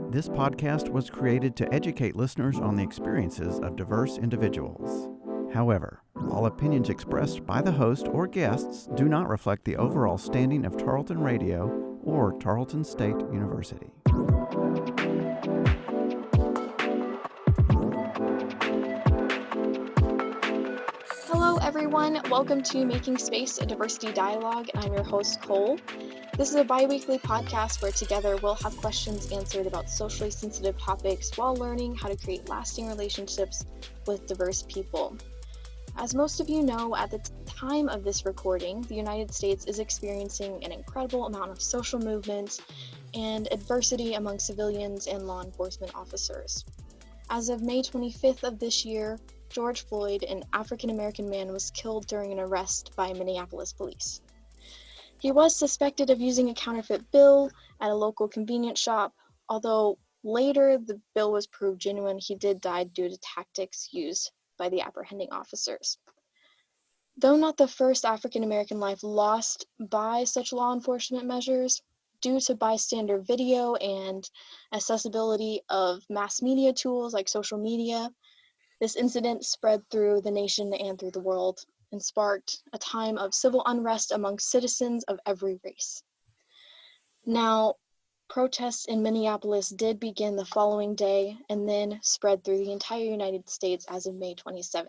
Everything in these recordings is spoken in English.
This podcast was created to educate listeners on the experiences of diverse individuals. However, all opinions expressed by the host or guests do not reflect the overall standing of Tarleton Radio or Tarleton State University. Hello everyone, welcome to Making Space, a Diversity Dialogue. I'm your host, Cole. This is a biweekly podcast where together we'll have questions answered about socially sensitive topics while learning how to create lasting relationships with diverse people. As most of you know, at the time of this recording, the United States is experiencing an incredible amount of social movement and adversity among civilians and law enforcement officers. As of May 25th of this year, George Floyd, an African-American man, was killed during an arrest by Minneapolis police. He was suspected of using a counterfeit bill at a local convenience shop, although later the bill was proved genuine. He did die due to tactics used by the apprehending officers. Though not the first African-American life lost by such law enforcement measures, due to bystander video and accessibility of mass media tools like social media, this incident spread through the nation and through the world and sparked a time of civil unrest among citizens of every race. Now, protests in Minneapolis did begin the following day and then spread through the entire United States as of May 27th,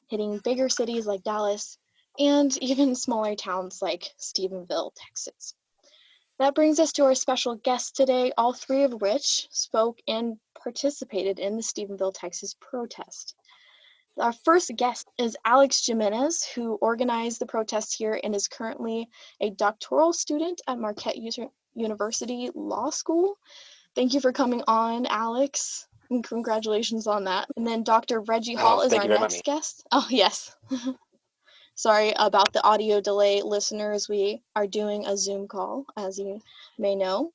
hitting bigger cities like Dallas and even smaller towns like Stephenville, Texas. That brings us to our special guests today, all three of which spoke and participated in the Stephenville, Texas protest. Our first guest is Alex Jimenez, who organized the protest here and is currently a doctoral student at Marquette University Law School. Thank you for coming on, Alex, and congratulations on that. And then Dr. Reggie Hall is our next guest. Oh, yes. Sorry about the audio delay, listeners. We are doing a Zoom call, as you may know.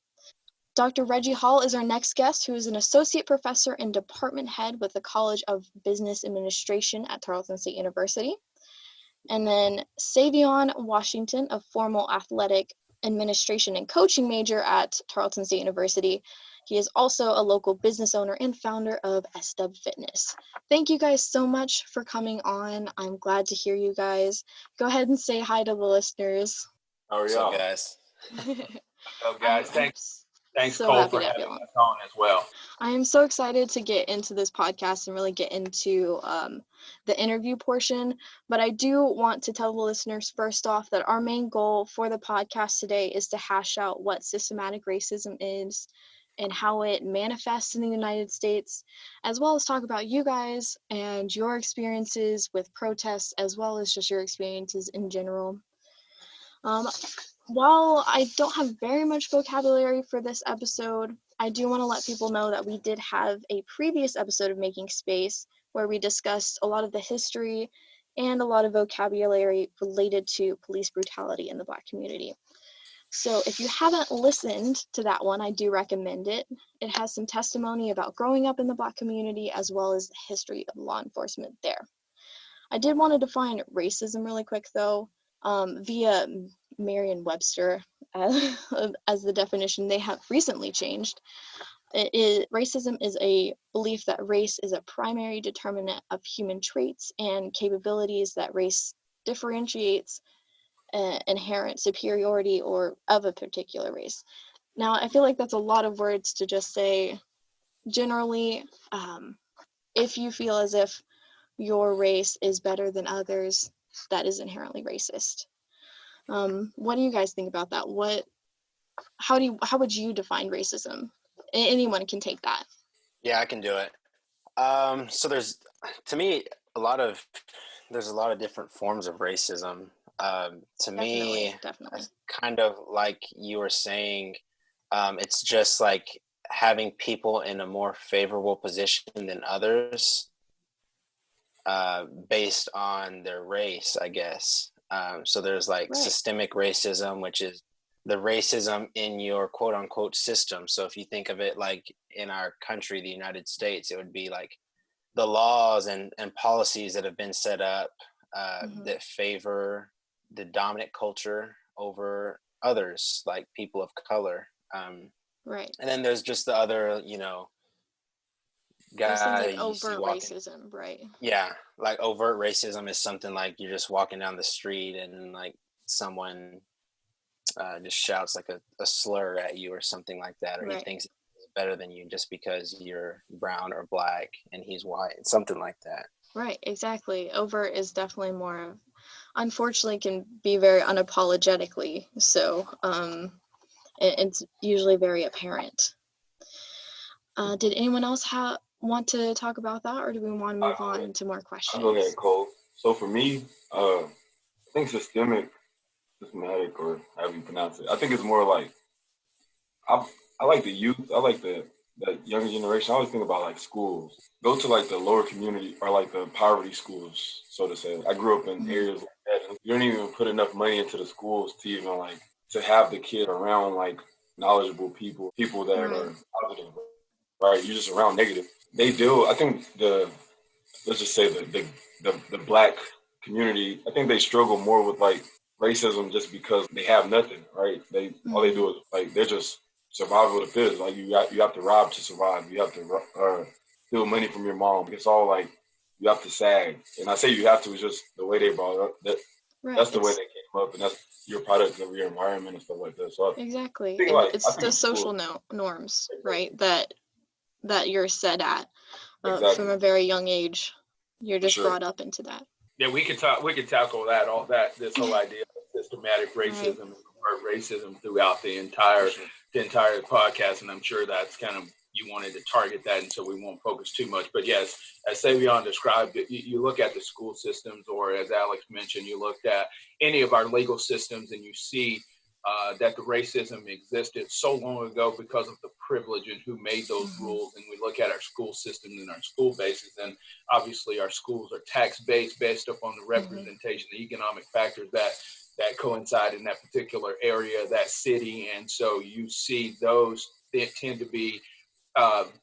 Dr. Reggie Hall is our next guest, who is an associate professor and department head with the College of Business Administration at Tarleton State University. And then Savion Washington, a formal athletic administration and coaching major at Tarleton State University. He is also a local business owner and founder of SW Fitness. Thank you guys so much for coming on. I'm glad to hear you guys. Go ahead and say hi to the listeners. How are y'all? Guys? Hello, guys. Thanks, so Cole, for having us on as well. I am so excited to get into this podcast and really get into the interview portion. But I do want to tell the listeners first off that our main goal for the podcast today is to hash out what systematic racism is and how it manifests in the United States, as well as talk about you guys and your experiences with protests, as well as just your experiences in general. While I don't have very much vocabulary for this episode, I do want to let people know that we did have a previous episode of Making Space where we discussed a lot of the history and a lot of vocabulary related to police brutality in the Black community. So if you haven't listened to that one, I do recommend it. It has some testimony about growing up in the Black community as well as the history of law enforcement there. I did want to define racism really quick though, via Merriam-Webster as the definition they have recently changed. Racism is a belief that race is a primary determinant of human traits and capabilities, that race differentiates inherent superiority or of a particular race. Now, I feel like that's a lot of words to just say generally. If you feel as if your race is better than others, that is inherently racist. What do you guys think about that? How would you define racism? Anyone can take that. Yeah, I can do it. So there's a lot of different forms of racism. Definitely. Kind of like you were saying, it's just like having people in a more favorable position than others based on their race, I guess. So there's like systemic racism, which is the racism in your quote unquote system. So if you think of it like in our country, the United States, it would be like the laws and policies that have been set up that favor the dominant culture over others, like people of color. Right. And then there's just the other, There's things guy like you see overt walking. racism, right? Yeah, like overt racism is something like you're just walking down the street and like someone just shouts like a slur at you or something like that, or he Right. thinks he's better than you just because you're brown or black and he's white, something like that. Right, exactly. Overt is definitely more, unfortunately, can be very unapologetically so. It's usually very apparent. Did anyone else want to talk about that, or do we want to move on to more questions? I'll go ahead, Cole. So for me, I think systematic, or however you pronounce it, I think it's more like I like the youth. I like the younger generation. I always think about like schools. Go to like the lower community or like the poverty schools, so to say. I grew up in areas like that. And you don't even put enough money into the schools to even like to have the kid around like knowledgeable people that are positive. Right? You're just around negative. They do. I think let's just say the black community. I think they struggle more with like racism just because they have nothing. Right? All they do is like they're just survival of the fittest. Like you have to rob to survive. You have to steal money from your mom. It's all like you have to sag. And I say you have to. It's just the way they brought it up. That's the way they came up, and that's your product of your environment and stuff like that. So exactly, I think, it's the social norms, right? That you're set at from a very young age. You're just brought up into that. Yeah, we could tackle this whole idea of systematic racism and overt racism throughout the entire podcast, and I'm sure that's kind of, you wanted to target that, and so we won't focus too much. But yes, as Savion described it, you look at the school systems, or as Alex mentioned, you looked at any of our legal systems, and you see that the racism existed so long ago because of the privilege and who made those rules. And we look at our school systems and our school bases, and obviously our schools are tax-based, based upon the representation, the economic factors that coincide in that particular area, that city. And so you see those that tend to be,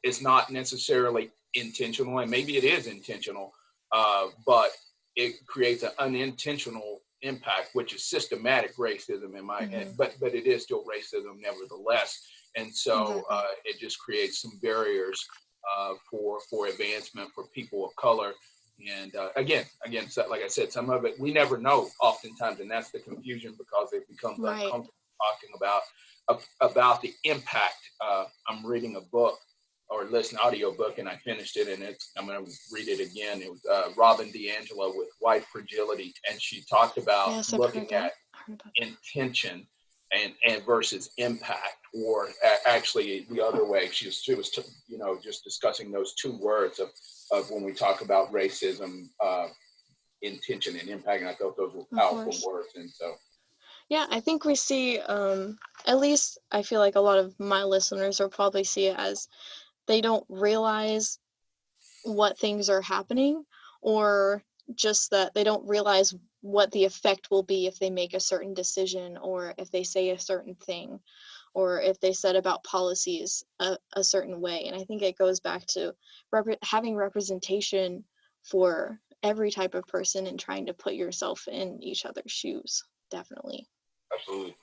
it's not necessarily intentional, and maybe it is intentional, but it creates an unintentional impact, which is systematic racism in my but it is still racism nevertheless. And so it just creates some barriers for advancement for people of color. And again, so, like I said, some of it we never know oftentimes, and that's the confusion, because it becomes uncomfortable talking about the impact. I'm reading a book, or listen audio book, and I finished it, and I'm going to read it again. It was Robin DiAngelo with White Fragility, and she talked about looking at intention and versus impact, or actually the other way. She was just discussing those two words of when we talk about racism, intention and impact, and I thought those were powerful words. And so yeah, I think we see, at least I feel like a lot of my listeners will probably see it as they don't realize what things are happening, or just that they don't realize what the effect will be if they make a certain decision, or if they say a certain thing, or if they set about policies a certain way. And I think it goes back to having representation for every type of person and trying to put yourself in each other's shoes. Definitely. Absolutely.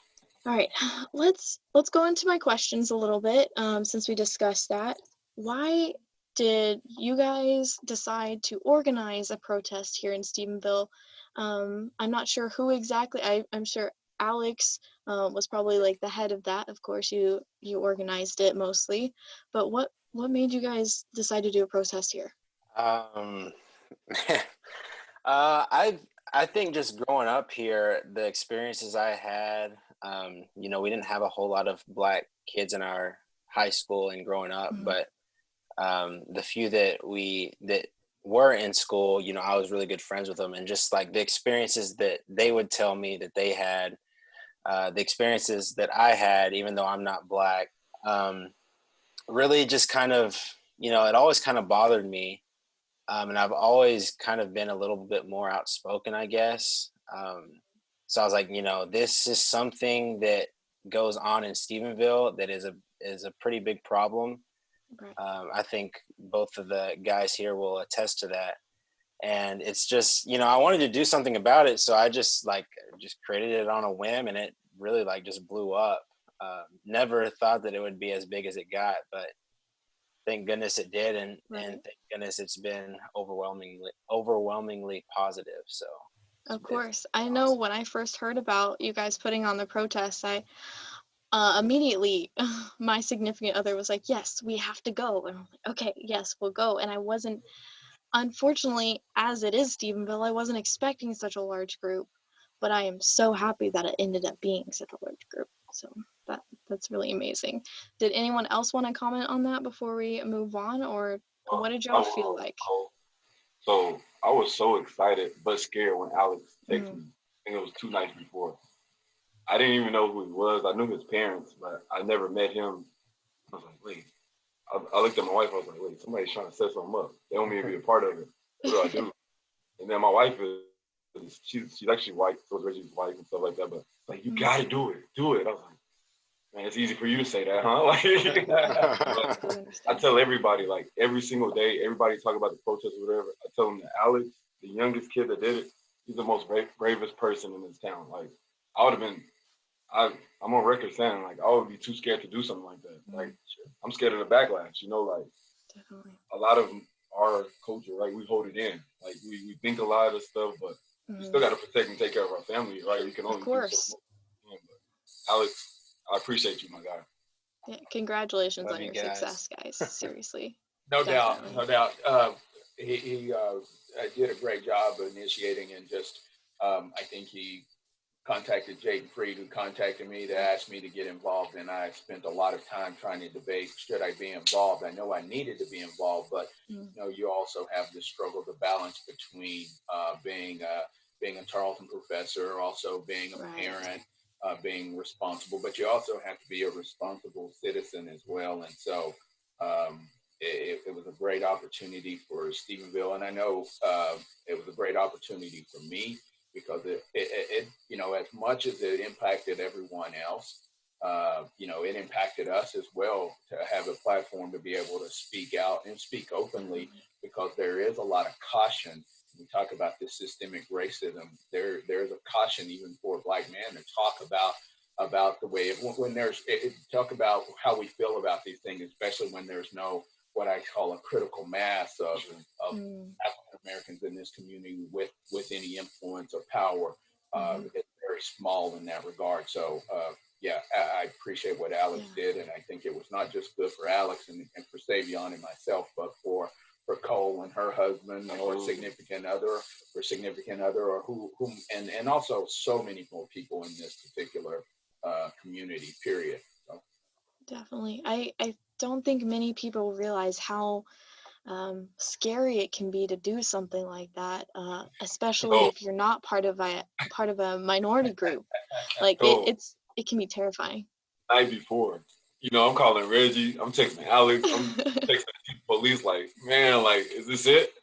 All right, let's go into my questions a little bit, since we discussed that. Why did you guys decide to organize a protest here in Stephenville? I'm not sure who exactly. I'm sure Alex was probably like the head of that. Of course, you organized it mostly. But what made you guys decide to do a protest here? I think just growing up here, the experiences I had, we didn't have a whole lot of Black kids in our high school and growing up, but the few that were in school, I was really good friends with them, and just like the experiences that they would tell me that they had, the experiences that I had, even though I'm not Black, really just kind of, it always kind of bothered me. And I've always kind of been a little bit more outspoken, I guess. So I was like, this is something that goes on in Stephenville that is a pretty big problem. Right. I think both of the guys here will attest to that. And it's just, I wanted to do something about it. So I just created it on a whim, and it really just blew up. Never thought that it would be as big as it got, but thank goodness it did, and thank goodness it's been overwhelmingly positive. So of course, I know when I first heard about you guys putting on the protests, I immediately my significant other was like, yes, we have to go, and I'm like, okay, yes, we'll go. And I wasn't, unfortunately, as it is Stephenville, I wasn't expecting such a large group, but I am so happy that it ended up being such a large group. So that's really amazing. Did anyone else want to comment on that before we move on, or what did y'all feel like? So I was so excited but scared when Alex texted me. I think it was 2 nights before. I didn't even know who he was. I knew his parents, but I never met him. I was like, wait. I looked at my wife. I was like, wait, somebody's trying to set something up. They want me to be a part of it. What do I do? And then my wife she's actually white, so it's Reggie's wife and stuff like that. But like, you gotta do it. Do it. I was like, man, it's easy for you to say that, huh? Like, I tell everybody, like every single day, everybody talk about the protest or whatever. I tell them that Alex, the youngest kid that did it, he's the most bravest person in this town. Like, I would have been, I'm on record saying, like, I would be too scared to do something like that. Like, I'm scared of the backlash, like, definitely. A lot of our culture, right, we hold it in. Like, we think a lot of stuff, but we still got to protect and take care of our family, right? We can only do so much. But Alex, I appreciate you, my guy. Yeah, congratulations on your success, guys. Seriously. No doubt. He did a great job initiating, and just I think he contacted Jayden Freed, who contacted me to ask me to get involved, and I spent a lot of time trying to debate, should I be involved? I know I needed to be involved, but you also have this struggle to balance between being a Tarleton professor, also being a parent, being responsible, but you also have to be a responsible citizen as well. And so it was a great opportunity for Stephenville, and I know it was a great opportunity for me, because it as much as it impacted everyone else, it impacted us as well, to have a platform to be able to speak out and speak openly, because there is a lot of caution. We talk about this systemic racism. There's a caution even for a Black man to talk about the way when there's talk about how we feel about these things, especially when there's no, what I call, a critical mass of African Americans in this community with any influence or power. It's very small in that regard. So I appreciate what Alex did, and I think it was not just good for Alex and for Savion and myself, but for Cole and her husband, or significant other, or who and also so many more people in this particular community, period. So. Definitely. I don't think many people realize how scary it can be to do something like that, especially if you're not part of a minority group. Like it can be terrifying. Night before, I'm calling Reggie, I'm texting Alex, I'm texting the police, like, man, like, is this it?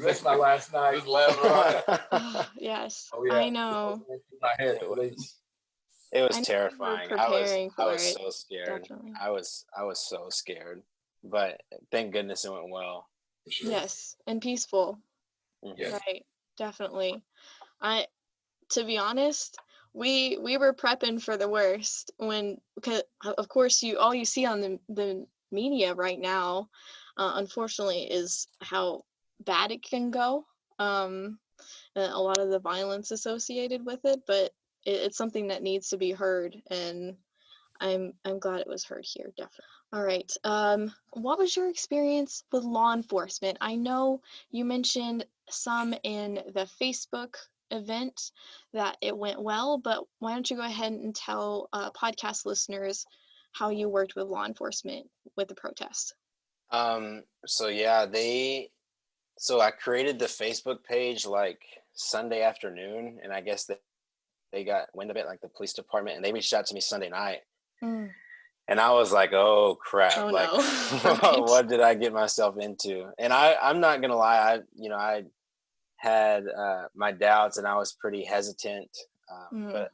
That's my last night. This last ride. Yes. Oh, yeah. I know. It was terrifying. I was so scared. Definitely. I was so scared, but thank goodness it went well. Sure. Yes, and peaceful. Yes. Right. Definitely. To be honest, we were prepping for the worst, because of course all you see on the media right now, unfortunately, is how bad it can go. A lot of the violence associated with it, but it's something that needs to be heard, and I'm glad it was heard here, definitely. All right. What was your experience with law enforcement? I know you mentioned some in the Facebook event that it went well, but why don't you go ahead and tell podcast listeners how you worked with law enforcement with the protest? So I created the Facebook page like Sunday afternoon, and I guess they got wind of it, like the police department, and they reached out to me Sunday night. And I was like, oh crap, no. What did I get myself into? And I'm not gonna lie, I had my doubts, and I was pretty hesitant, but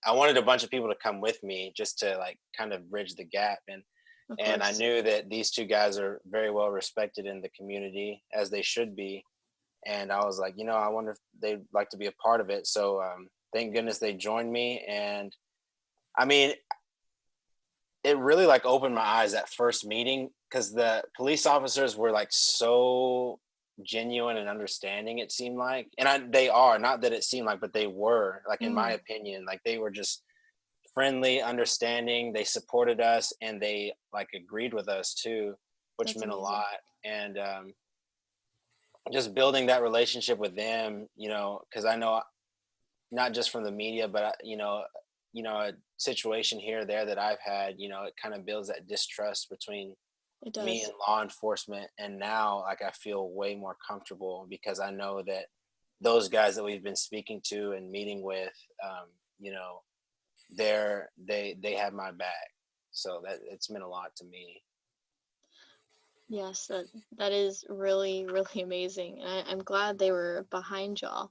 I wanted a bunch of people to come with me just to like kind of bridge the gap, and I knew that these two guys are very well respected in the community, as they should be, and I was like, I wonder if they'd like to be a part of it. So thank goodness they joined me. And I mean, it really like opened my eyes that first meeting, because the police officers were like so genuine and understanding, it seemed like. And they are, not that it seemed like, but they were, like, in my opinion, like they were just friendly, understanding. They supported us, and they like agreed with us too, which That's meant amazing. a lot. And just building that relationship with them, you know, because I know, not just from the media, but you know, a situation here or there that I've had, you know, it kind of builds that distrust between It does. me and law enforcement. And now, like, I feel way more comfortable because I know that those guys that we've been speaking to and meeting with, you know, they have my back. So that it's meant a lot to me. Yes, that is really, really amazing. And I'm glad they were behind y'all.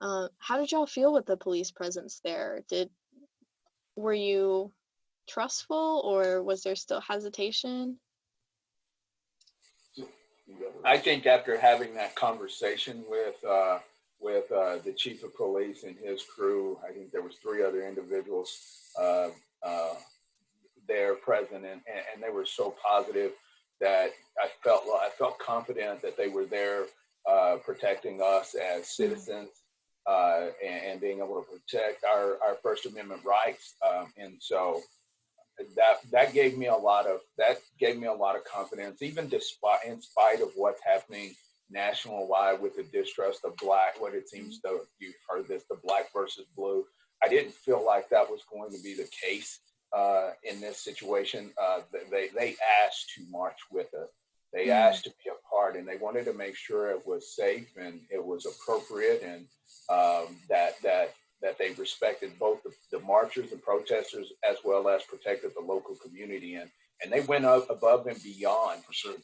How did y'all feel with the police presence there? Were you trustful, or was there still hesitation? I think after having that conversation with the chief of police and his crew, I think there was 3 other individuals there present, and they were so positive that I felt confident that they were there protecting us as citizens, and being able to protect our First Amendment rights, and so that gave me a lot of confidence, even in spite of what's happening national-wide with the distrust of black. What it seems to, you've heard this, the black versus blue. I didn't feel like that was going to be the case in this situation. They asked to march with us. They asked to be a part, and they wanted to make sure it was safe and it was appropriate, and that they respected both the marchers, the protesters, as well as protected the local community. And they went up above and beyond, for sure,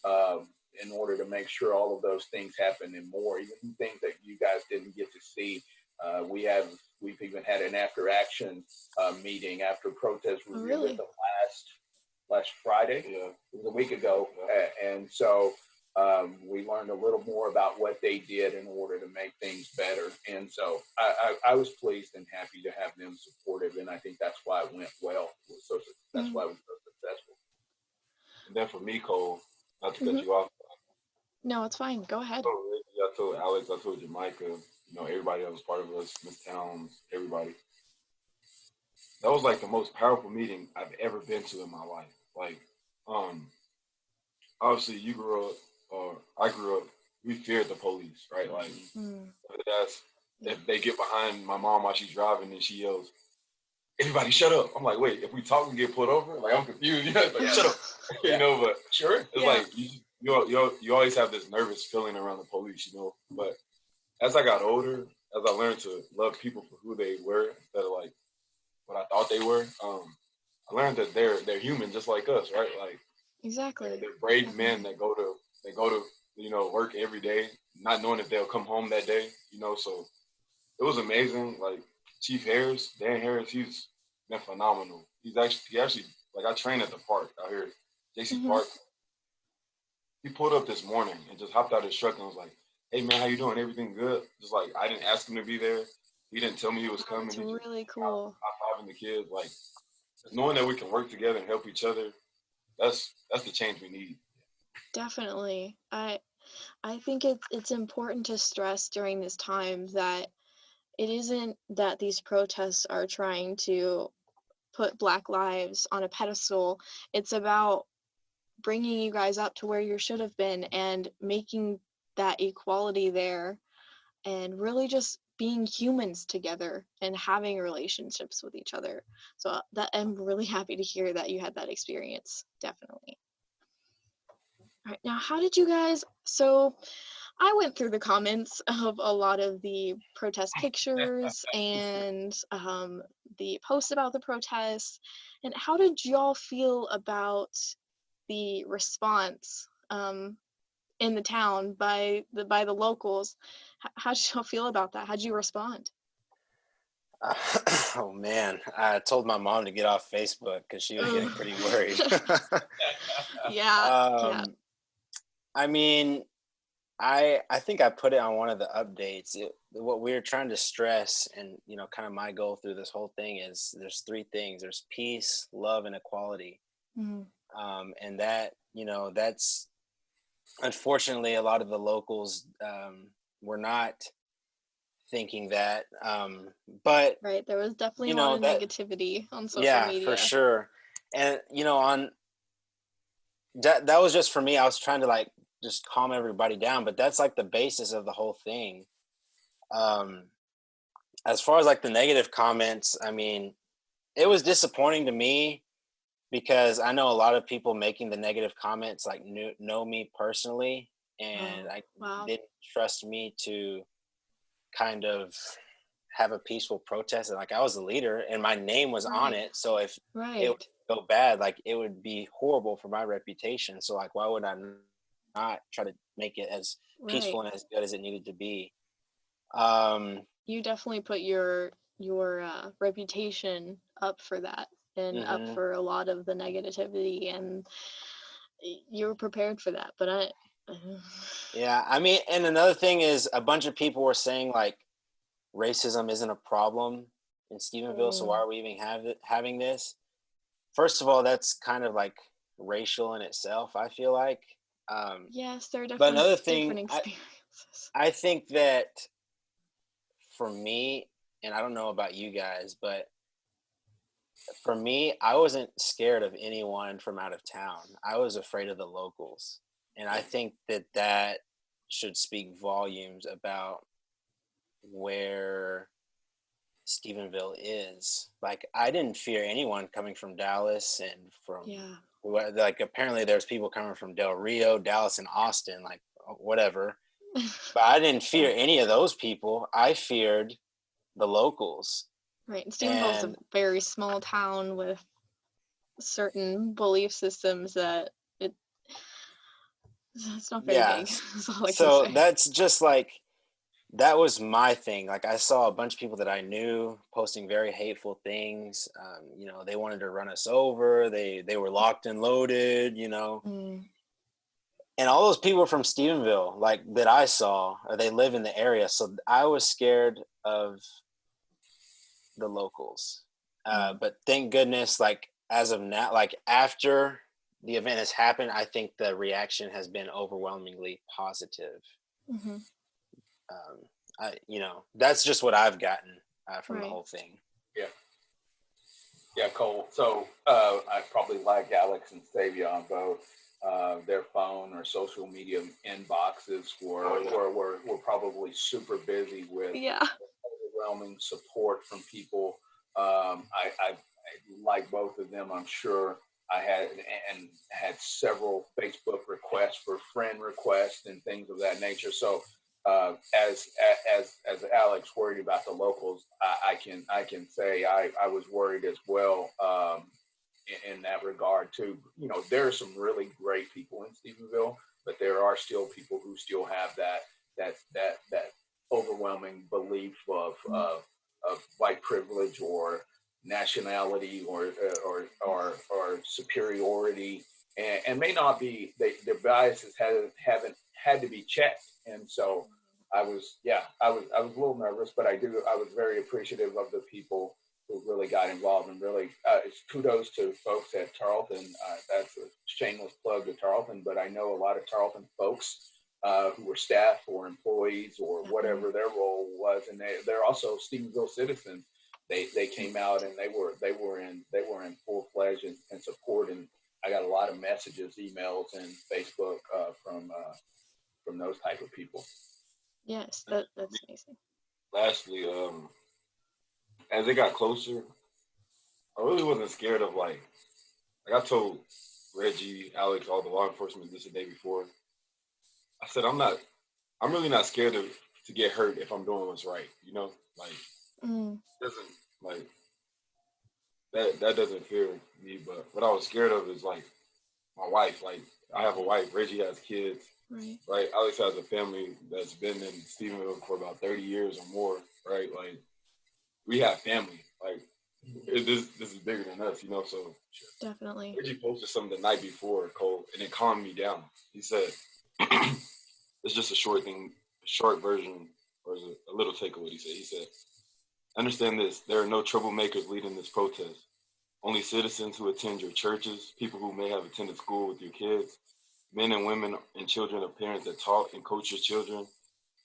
in order to make sure all of those things happen and more, even things that you guys didn't get to see. We've even had an after action meeting after protest review with the last Friday, it was a week ago. And so we learned a little more about what they did in order to make things better. And so I was pleased and happy to have them supportive. And I think that's why it went well. That's why it was so successful. And then for me, Cole, not to cut you off. No, it's fine. Go ahead. I told Alex, I told Jamaica, you know, everybody that was part of us, Miss Towns, everybody. That was like the most powerful meeting I've ever been to in my life. Like, obviously you grew up, or I grew up, we feared the police, right? Like, if they get behind my mom while she's driving and she yells, "Everybody shut up." I'm like, wait, if we talk and get pulled over? Like, I'm confused. You know, like, shut up. You know, but sure. It's like, you always have this nervous feeling around the police, you know? But as I got older, as I learned to love people for who they were instead of like what I thought they were, I learned that they're human just like us, right? Like, exactly. They're brave men that go to you know, work every day, not knowing if they'll come home that day, you know. So it was amazing. Like Chief Harris, Dan Harris, he's been phenomenal. He actually like, I train at the park out here, JC Park. He pulled up this morning and just hopped out his truck and was like, "Hey man, how you doing? Everything good?" Just like, I didn't ask him to be there. He didn't tell me he was coming. It's really cool. High-fiving the kids, like, knowing that we can work together and help each other. That's the change we need. Definitely. I think it's important to stress during this time that it isn't that these protests are trying to put Black lives on a pedestal. It's about bringing you guys up to where you should have been and making that equality there, and really just being humans together and having relationships with each other. So that, I'm really happy to hear that you had that experience. Definitely. All right, now how did you guys, so I went through the comments of a lot of the protest pictures and the posts about the protests, and how did y'all feel about the response in the town by the locals? How did y'all feel about that? How'd you respond? Oh man, I told my mom to get off Facebook because she was getting pretty worried. Yeah. I mean, I think I put it on one of the updates. what we're trying to stress, and kind of my goal through this whole thing is there's three things: there's peace, love, and equality. Mm. And that that's unfortunately a lot of the locals were not thinking that, but Right, there was definitely a lot of that, negativity on social yeah, media. for sure. And on that was just for me. I was trying to like just calm everybody down, but that's like the basis of the whole thing. As far as like the negative comments, I mean, it was disappointing to me because I know a lot of people making the negative comments like know me personally, and I Wow. didn't trust me to kind of have a peaceful protest. And like I was the leader and my name was on it, so if it would go bad, like it would be horrible for my reputation. So like, why would I not try to make it as peaceful and as good as it needed to be? You definitely put your reputation up for that, and up for a lot of the negativity, and you were prepared for that. But yeah, I mean, and another thing is a bunch of people were saying like racism isn't a problem in Stephenville, so why are we even having this? First of all, that's kind of like racial in itself, I feel like. Yes, there are definitely but another different thing, experiences. I think that for me, and I don't know about you guys, but for me, I wasn't scared of anyone from out of town. I was afraid of the locals. And I think that should speak volumes about where Stephenville is. Like, I didn't fear anyone coming from Dallas and from, like, apparently there's people coming from Del Rio, Dallas, and Austin, like, whatever. But I didn't fear any of those people. I feared the locals. Right. And Stephenville is a very small town with certain belief systems that it's not very big. That's all I so can say. That's just like, that was my thing. Like, I saw a bunch of people that I knew posting very hateful things. They wanted to run us over. They were locked and loaded, And all those people from Stephenville, like, that I saw, or they live in the area. So I was scared of the locals. But thank goodness, like, as of now, like, after the event has happened, I think the reaction has been overwhelmingly positive. That's just what I've gotten from the whole thing. Yeah, Cole. So I probably like Alex and Stavia on both. Their phone or social media inboxes were probably super busy with overwhelming support from people. I like both of them. I'm sure I had several Facebook requests for friend requests and things of that nature. So as Alex worried about the locals, I can say I was worried as well. In that regard too, there are some really great people in Stephenville, but there are still people who still have that overwhelming belief of white privilege or nationality or superiority, and may not be. Their biases haven't had to be checked, and so I was a little nervous, but I was very appreciative of the people who really got involved, and really kudos to folks at Tarleton. That's a shameless plug to Tarleton, but I know a lot of Tarleton folks who were staff or employees or whatever their role was, and they're also Stephenville citizens. They came out and they were in full fledged and support, and I got a lot of messages, emails, and Facebook from those type of people. Yes, that's amazing. Lastly, as it got closer, I really wasn't scared of like I told Reggie, Alex, all the law enforcement this the day before. I said I'm really not scared to get hurt if I'm doing what's right. Doesn't like that doesn't fear me. But what I was scared of is like my wife. Like, I have a wife. Reggie has kids. Right. Alex has a family that's been in Stephenville for about 30 years or more. Right. Like, we have family. Like, this is bigger than us, So definitely. Reggie posted something the night before, Cole, and it calmed me down. He said, "It's just a short version or is a little take of what he said. He said, "Understand this, there are no troublemakers leading this protest. Only citizens who attend your churches, people who may have attended school with your kids, men and women and children of parents that taught and coach your children,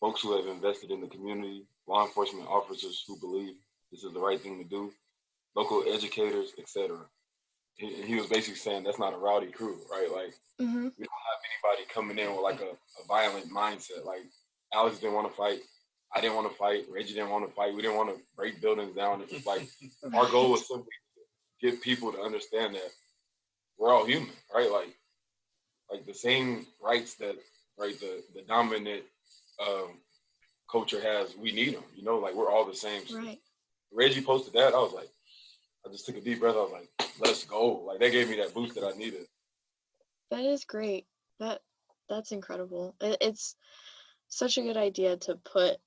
folks who have invested in the community, law enforcement officers who believe this is the right thing to do, local educators, etc." He was basically saying that's not a rowdy crew, right? Like, we don't have anybody coming in with like a violent mindset. Like, Alex didn't want to fight. I didn't want to fight. Reggie didn't want to fight. We didn't want to break buildings down. It was like, our goal was simply to get people to understand that we're all human, right? Like the same rights that, right, the dominant culture has, we need them, you know, like we're all the same. So Right. Reggie posted that. I was like, I just took a deep breath. I was like, let's go. Like, they gave me that boost that I needed. That is great. That's incredible. It's such a good idea to put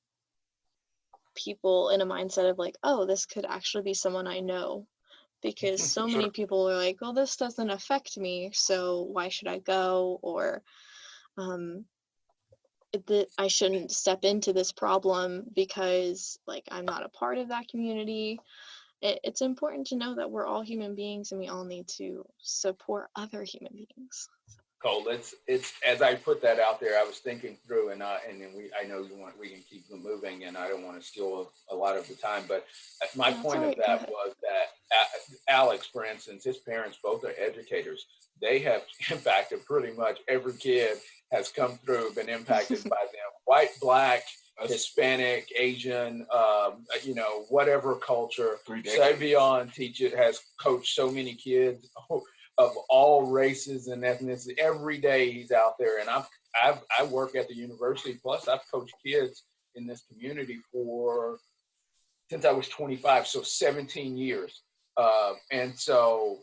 people in a mindset of like, oh, this could actually be someone I know, because so many people are like, well, this doesn't affect me, so why should I go? Or I shouldn't step into this problem because like I'm not a part of that community. It's important to know that we're all human beings and we all need to support other human beings. Cole, it's as I put that out there, I was thinking through, and then I know we can keep moving, and I don't want to steal a lot of the time, but my point of that was that Alex, for instance, his parents both are educators. They have impacted pretty much every kid has come through, been impacted by them, white, black, Hispanic, Asian, whatever culture. Savion has coached so many kids of all races and ethnicities. Every day he's out there, and I work at the university. Plus, I've coached kids in this community since I was 25, so 17 years. And so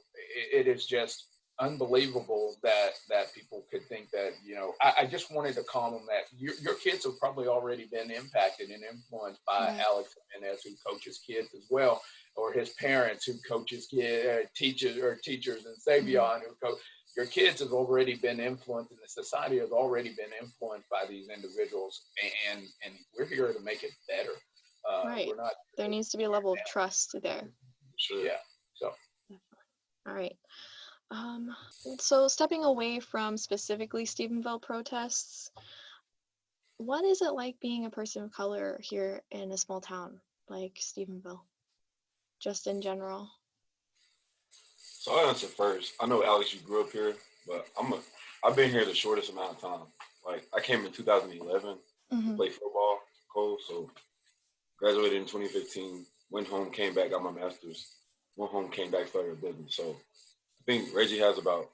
it is just unbelievable that people could think that, you know, I just wanted to call them that your kids have probably already been impacted and influenced by Alex Jimenez, who coaches kids as well, or his parents who coaches kids, teachers and Savion who coach. Your kids have already been influenced, and the society has already been influenced by these individuals, and we're here to make it better. Right. We're not. There needs to be a level of trust there. Sure. Yeah. So. All right. So stepping away from specifically Stephenville protests, what is it like being a person of color here in a small town like Stephenville, just in general? So I'll answer first. I know, Alex, you grew up here, but I've been here the shortest amount of time. Like, I came in 2011 to play football, Cole, so graduated in 2015, went home, came back, got my master's, went home, came back, started a business. So I think Reggie has about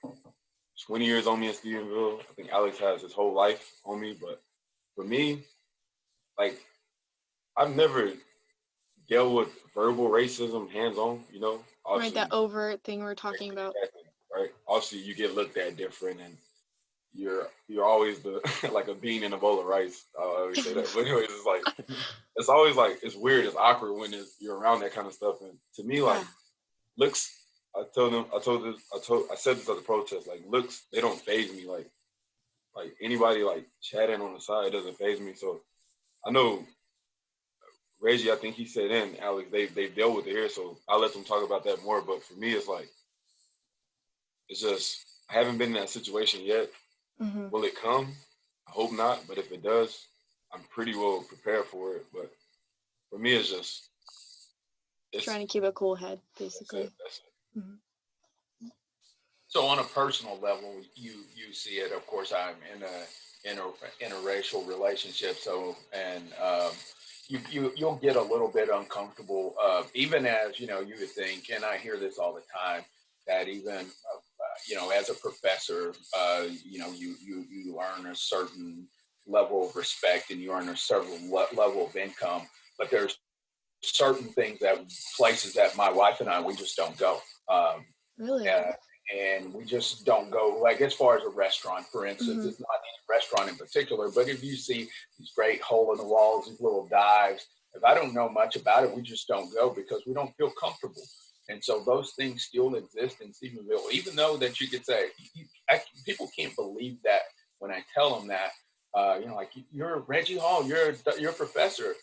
20 years on me in Stephenville. I think Alex has his whole life on me. But for me, like, I've never dealt with verbal racism hands-on, you know? Obviously, right, that overt thing we're talking about. Right? Obviously, you get looked at different, and you're always like a bean in a bowl of rice. I always say that. But anyways, it's always like, it's weird, it's awkward when you're around that kind of stuff. And to me, like, looks, I said this at the protest, like, looks, they don't faze me. Like anybody like chatting on the side doesn't faze me. So I know Reggie, I think he said Alex, they've dealt with it here, so I'll let them talk about that more. But for me, it's like, it's just, I haven't been in that situation yet. Will it come? I hope not. But if it does, I'm pretty well prepared for it. But for me, it's just trying to keep a cool head, basically. That's it. So on a personal level, you see it. Of course, I'm in a interracial relationship. So you'll get a little bit uncomfortable, even as, you know, you would think, and I hear this all the time, that even as a professor, you earn a certain level of respect and you earn a certain level of income, but there's certain things places that my wife and I, we just don't go. Really? And we just don't go, like, as far as a restaurant, for instance. It's not any restaurant in particular, but if you see these great hole in the walls, these little dives, if I don't know much about it, we just don't go because we don't feel comfortable. And so those things still exist in Stephenville, even though that you could say, people can't believe that when I tell them that, Like you're Reggie Hall, you're a professor.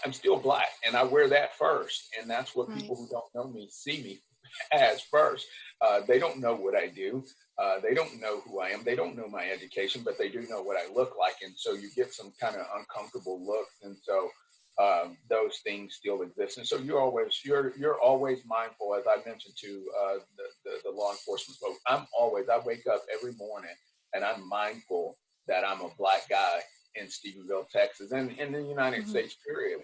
I'm still black, and I wear that first, and that's what people who don't know me see me as first. They don't know what I do. They don't know who I am. They don't know my education, but they do know what I look like, and so you get some kind of uncomfortable looks, and so those things still exist. And so you're always mindful, as I mentioned to the law enforcement folks. I wake up every morning, and I'm mindful that I'm a black guy in Stephenville, Texas, and in the United States, period.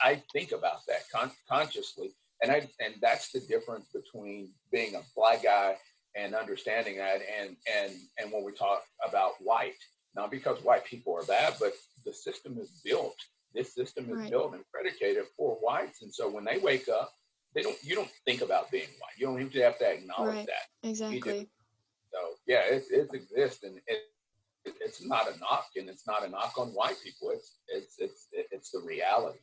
I think about that consciously, and that's the difference between being a black guy and understanding that, and when we talk about white, not because white people are bad, but the system is built. This system is built and predicated for whites, and so when they wake up, you don't think about being white. You don't even have to acknowledge that. Exactly. So yeah, it exists, and it's not a knock, and it's not a knock on white people. It's the reality.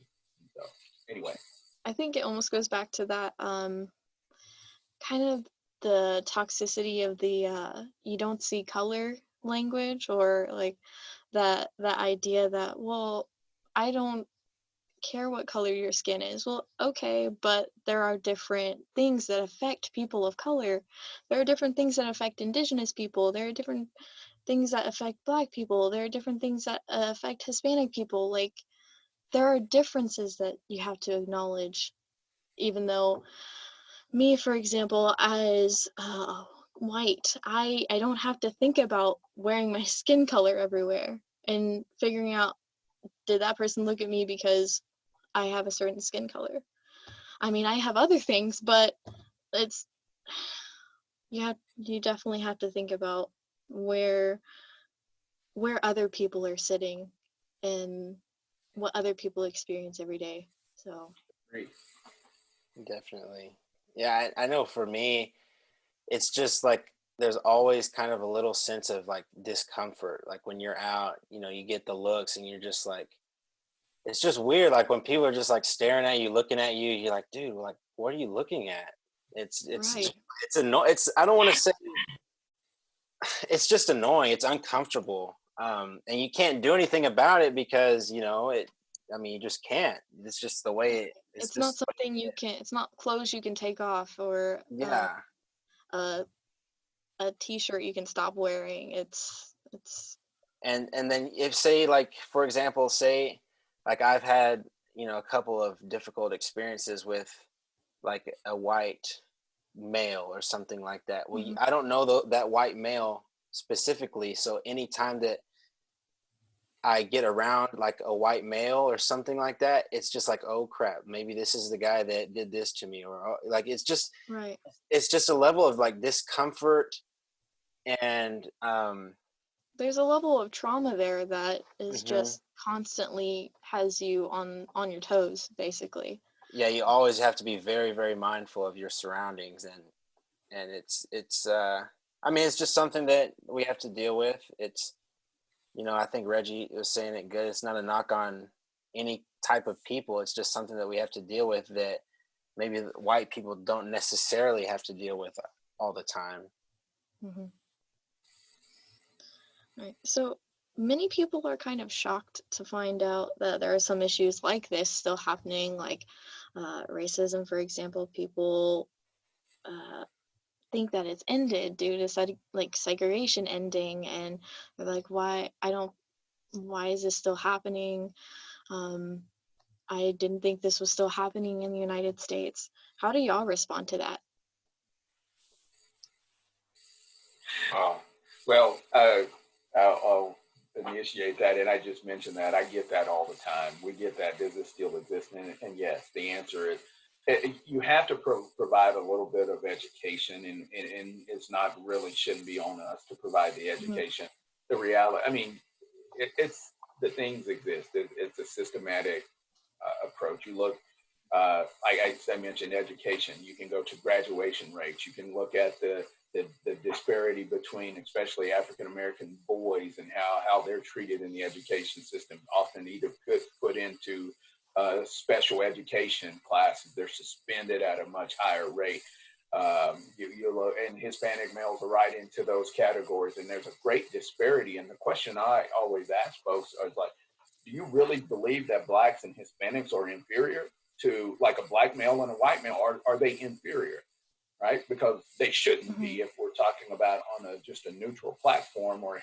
So anyway, I think it almost goes back to that kind of the toxicity of the you don't see color language, or like that idea that, well, I don't care what color your skin is. Well, okay, but there are different things that affect people of color. There are different things that affect indigenous people. There are different things that affect black people. There are different things that affect Hispanic people. Like, there are differences that you have to acknowledge, even though me, for example, as white, I don't have to think about wearing my skin color everywhere and figuring out, did that person look at me because I have a certain skin color? I mean, I have other things, but it's, you definitely have to think about where other people are sitting and what other people experience every day. So great. Definitely. Yeah, I know for me, it's just like there's always kind of a little sense of like discomfort. Like when you're out, you get the looks and you're just like, it's just weird. Like when people are just like staring at you, looking at you, you're like, dude, like, what are you looking at? It's right. I don't want to say, it's just annoying. It's uncomfortable. And you can't do anything about it because, you just can't. It's just the way it's not something you can, it's not clothes you can take off, or yeah. A t-shirt you can stop wearing. It's And then if, say, like, for example, say like I've had, a couple of difficult experiences with like a white male or something like that. Well, I don't know that white male specifically. So anytime that I get around like a white male or something like that, it's just like, oh crap, maybe this is the guy that did this to me, or like, it's just a level of like discomfort. And there's a level of trauma there that is just constantly has you on your toes, basically. Yeah, you always have to be very, very mindful of your surroundings, and it's I mean, it's just something that we have to deal with. It's, I think Reggie was saying it good. It's not a knock on any type of people. It's just something that we have to deal with that maybe white people don't necessarily have to deal with all the time. Right. So many people are kind of shocked to find out that there are some issues like this still happening, like racism, for example. People think that it's ended due to segregation ending, and they're like, why is this still happening? I didn't think this was still happening in the United States. How do y'all respond to that? Well, I'll initiate that, and I just mentioned that. I get that all the time. We get that. Does it still exist? And yes, the answer is you have to provide a little bit of education, and it's not really, shouldn't be on us to provide the education. The reality, I mean, it's the things exist. It's a systematic approach. You look, like I mentioned, education. You can go to graduation rates. You can look at the disparity between, especially African American boys, and how they're treated in the education system. Often either put into special education classes. They're suspended at a much higher rate. You look, and Hispanic males are right into those categories, and there's a great disparity. And the question I always ask folks is like, do you really believe that blacks and Hispanics are inferior to like a black male and a white male? Are they inferior? Right? Because they shouldn't be if we're talking about on just a neutral platform, or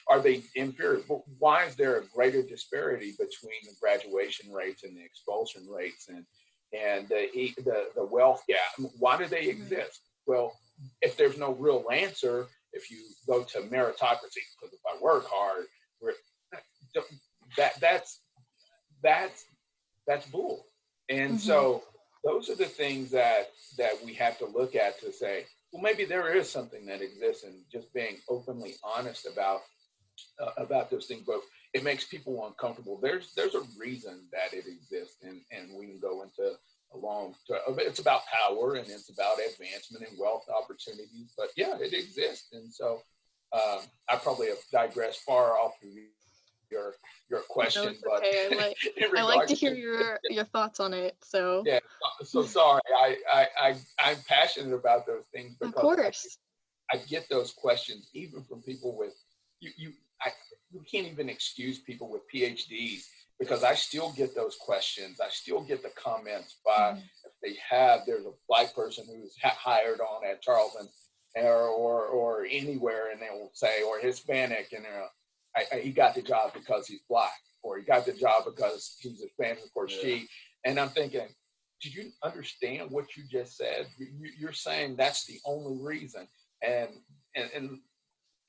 are they inferior? But why is there a greater disparity between the graduation rates and the expulsion rates and the wealth gap? Why do they exist? Well, if there's no real answer, if you go to meritocracy, because if I work hard, that's bull. And so those are the things that we have to look at to say, well, maybe there is something that exists, and just being openly honest about those things. But it makes people uncomfortable. There's a reason that it exists, and we can go into it's about power, and it's about advancement and wealth opportunities. But yeah, it exists. And so I probably have digressed far off of your question, no, okay. but I like to hear your thoughts on it. So yeah, so sorry. I'm passionate about those things because of course I get those questions even from people with you can't even excuse people with PhDs, because I still get those questions. I still get the comments by if there's a black person who's hired on at Charlton or anywhere, and they will say, or Hispanic, and he got the job because he's black, or he got the job because he's Hispanic or she. And I'm thinking, did you understand what you just said? You're saying that's the only reason. And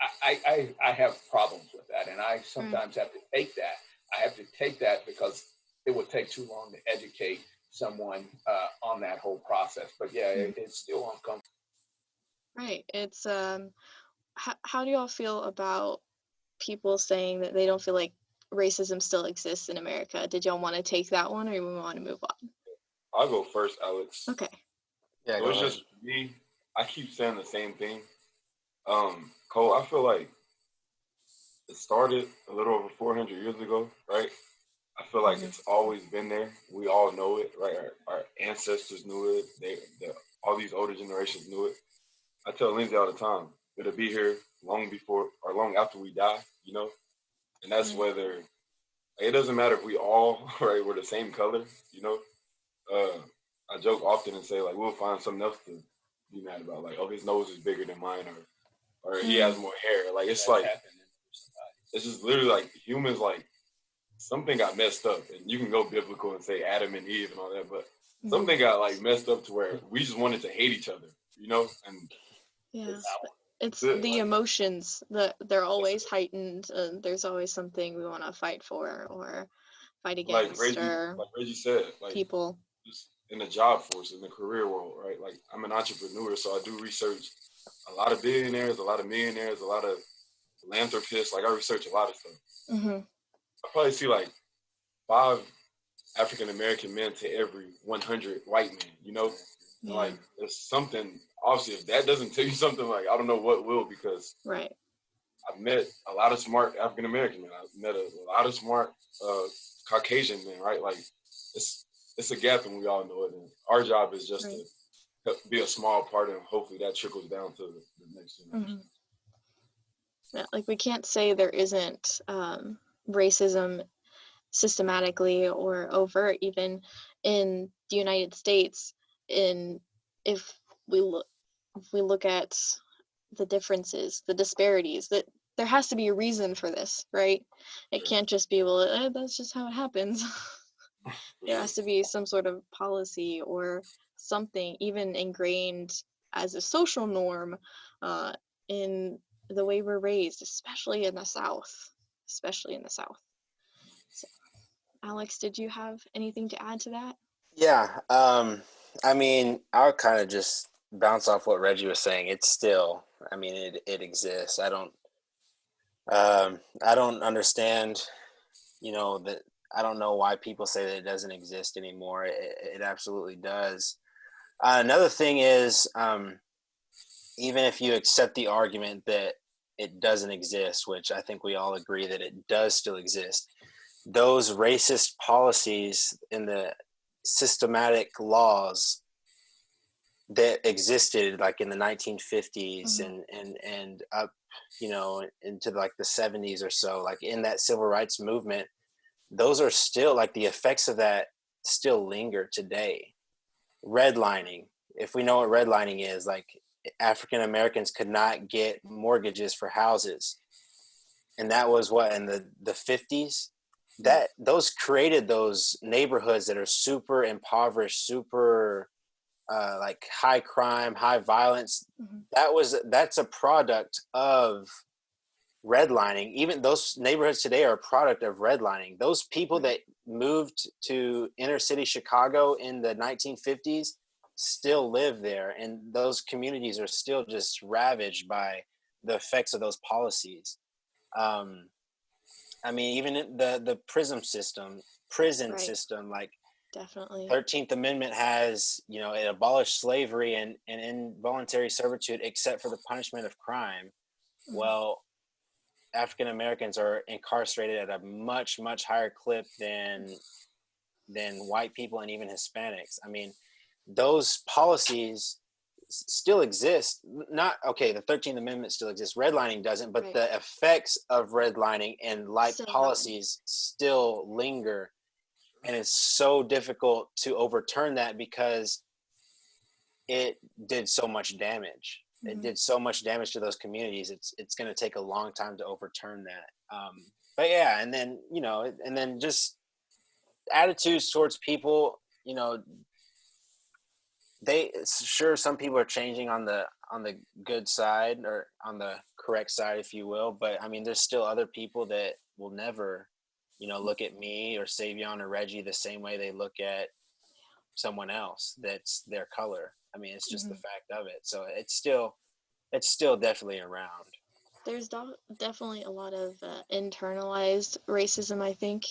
I have problems with that. And I sometimes have to take that. I have to take that because it would take too long to educate someone on that whole process. But yeah, it's still uncomfortable. Right. It's how do y'all feel about people saying that they don't feel like racism still exists in America? Did y'all want to take that one, or do we want to move on? I'll go first, Alex. Okay. Yeah, so it's just me. I keep saying the same thing. Cole, I feel like it started a little over 400 years ago, right? I feel like it's always been there. We all know it, right? Our ancestors knew it. All these older generations knew it. I tell Lindsay all the time, it'll be here long before or long after we die, you know? And that's whether, it doesn't matter if we all, right, we're the same color, you know? I joke often and say, like, we'll find something else to be mad about. Like, oh, his nose is bigger than mine, or he has more hair. Like, it's like, it's just literally like humans, like, something got messed up. And you can go biblical and say Adam and Eve and all that, but something got, like, messed up to where we just wanted to hate each other, you know? And it's the emotions that they're always heightened. There's always something we want to fight for or fight against, like Reggie said, like people. Just in the job force, in the career world, right? Like, I'm an entrepreneur, so I do research a lot of billionaires, a lot of millionaires, a lot of philanthropists. Like, I research a lot of stuff. I probably see like 5 African American men to every 100 white men, you know? Like, there's something, obviously, if that doesn't tell you something, like, I don't know what will, because I've met a lot of smart African American men. I've met a lot of smart Caucasian men, right? Like, it's a gap, and we all know it. And our job is just to be a small part, and hopefully that trickles down to the next generation. Yeah, like, we can't say there isn't racism systematically or overt, even in the United States. If we look at the differences, the disparities, that there has to be a reason for this, right? It can't just be, well, that's just how it happens. There has to be some sort of policy or something, even ingrained as a social norm in the way we're raised, especially in the South. So, Alex, did you have anything to add to that? Yeah, I mean, I'll kind of just bounce off what Reggie was saying. It's still, I mean, it exists. I don't understand, you know, that. I don't know why people say that it doesn't exist anymore. It absolutely does. Another thing is, even if you accept the argument that it doesn't exist, which I think we all agree that it does still exist, those racist policies in the systematic laws that existed like in the 1950s Mm-hmm. and up, you know, into like the 70s or so, like in that civil rights movement, those are still like the effects of that still linger today. Redlining, if we know what redlining is, like African Americans could not get mortgages for houses, and that was what, in the 50s. That those created those neighborhoods that are super impoverished, super like high crime, high violence. That's a product of redlining. Even those neighborhoods today are a product of redlining. Those people that moved to inner city Chicago in the 1950s still live there, and those communities are still just ravaged by the effects of those policies. I mean, even the prison system, like Definitely. 13th Amendment has, you know, it abolished slavery and involuntary servitude except for the punishment of crime. Well, African Americans are incarcerated at a much, much higher clip than white people and even Hispanics. I mean, those policies still exist. Not okay, the 13th Amendment still exists. Redlining doesn't, but the effects of redlining and like Still policies still linger. And it's so difficult to overturn that because it did so much damage. It did so much damage to those communities. It's going to take a long time to overturn that. But yeah, and then, you know, and then just attitudes towards people, you know, some people are changing on the good side or on the correct side, if you will. But I mean, there's still other people that will never, you know, look at me or Savion or Reggie the same way they look at someone else that's their color. I mean, it's just the fact of it. So it's still definitely around. There's definitely a lot of internalized racism, I think.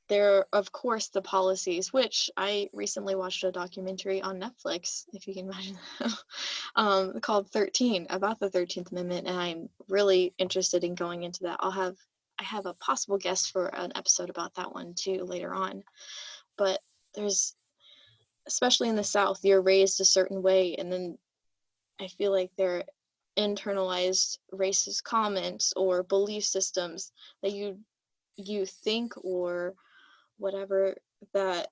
There are, of course, the policies, which I recently watched a documentary on Netflix, if you can imagine that, called 13, about the 13th Amendment, and I'm really interested in going into that. I have a possible guest for an episode about that one too later on. But there's, especially in the South, you're raised a certain way, and then I feel like there are internalized racist comments or belief systems that you think or whatever, that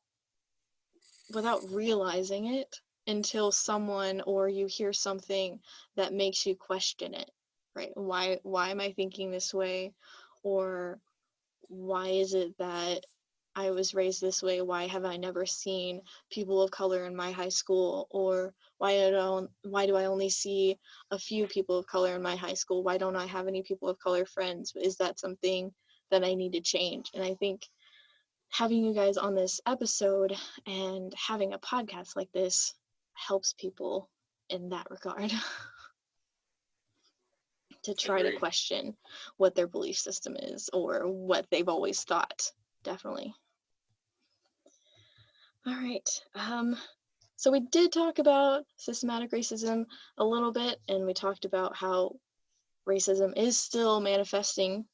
without realizing it until someone or you hear something that makes you question it, right? Why am I thinking this way? Or why is it that I was raised this way? Why have I never seen people of color in my high school? Or why do I only see a few people of color in my high school? Why don't I have any people of color friends? Is that something that I need to change? And I think having you guys on this episode and having a podcast like this helps people in that regard. To try to question what their belief system is or what they've always thought. Definitely. All right. So we did talk about systematic racism a little bit, and we talked about how racism is still manifesting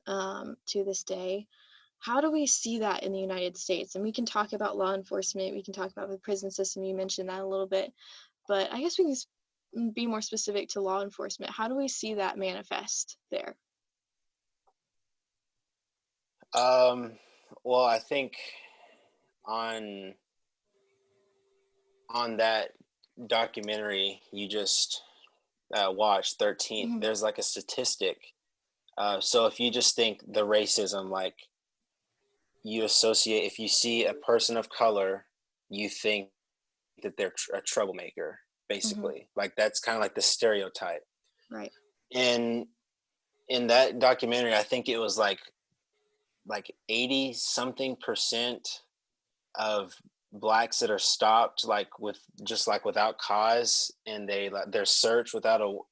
to this day. How do we see that in the United States? And we can talk about law enforcement. We can talk about the prison system. You mentioned that a little bit. But I guess we can be more specific to law enforcement. How do we see that manifest there? Well, I think on that documentary you just watched, 13th, there's like a statistic. So if you just think the racism, like you associate, if you see a person of color, you think that they're a troublemaker, basically. Like that's kind of like the stereotype. Right. And in that documentary, I think it was like 80 something % of blacks that are stopped without cause, and they're searched without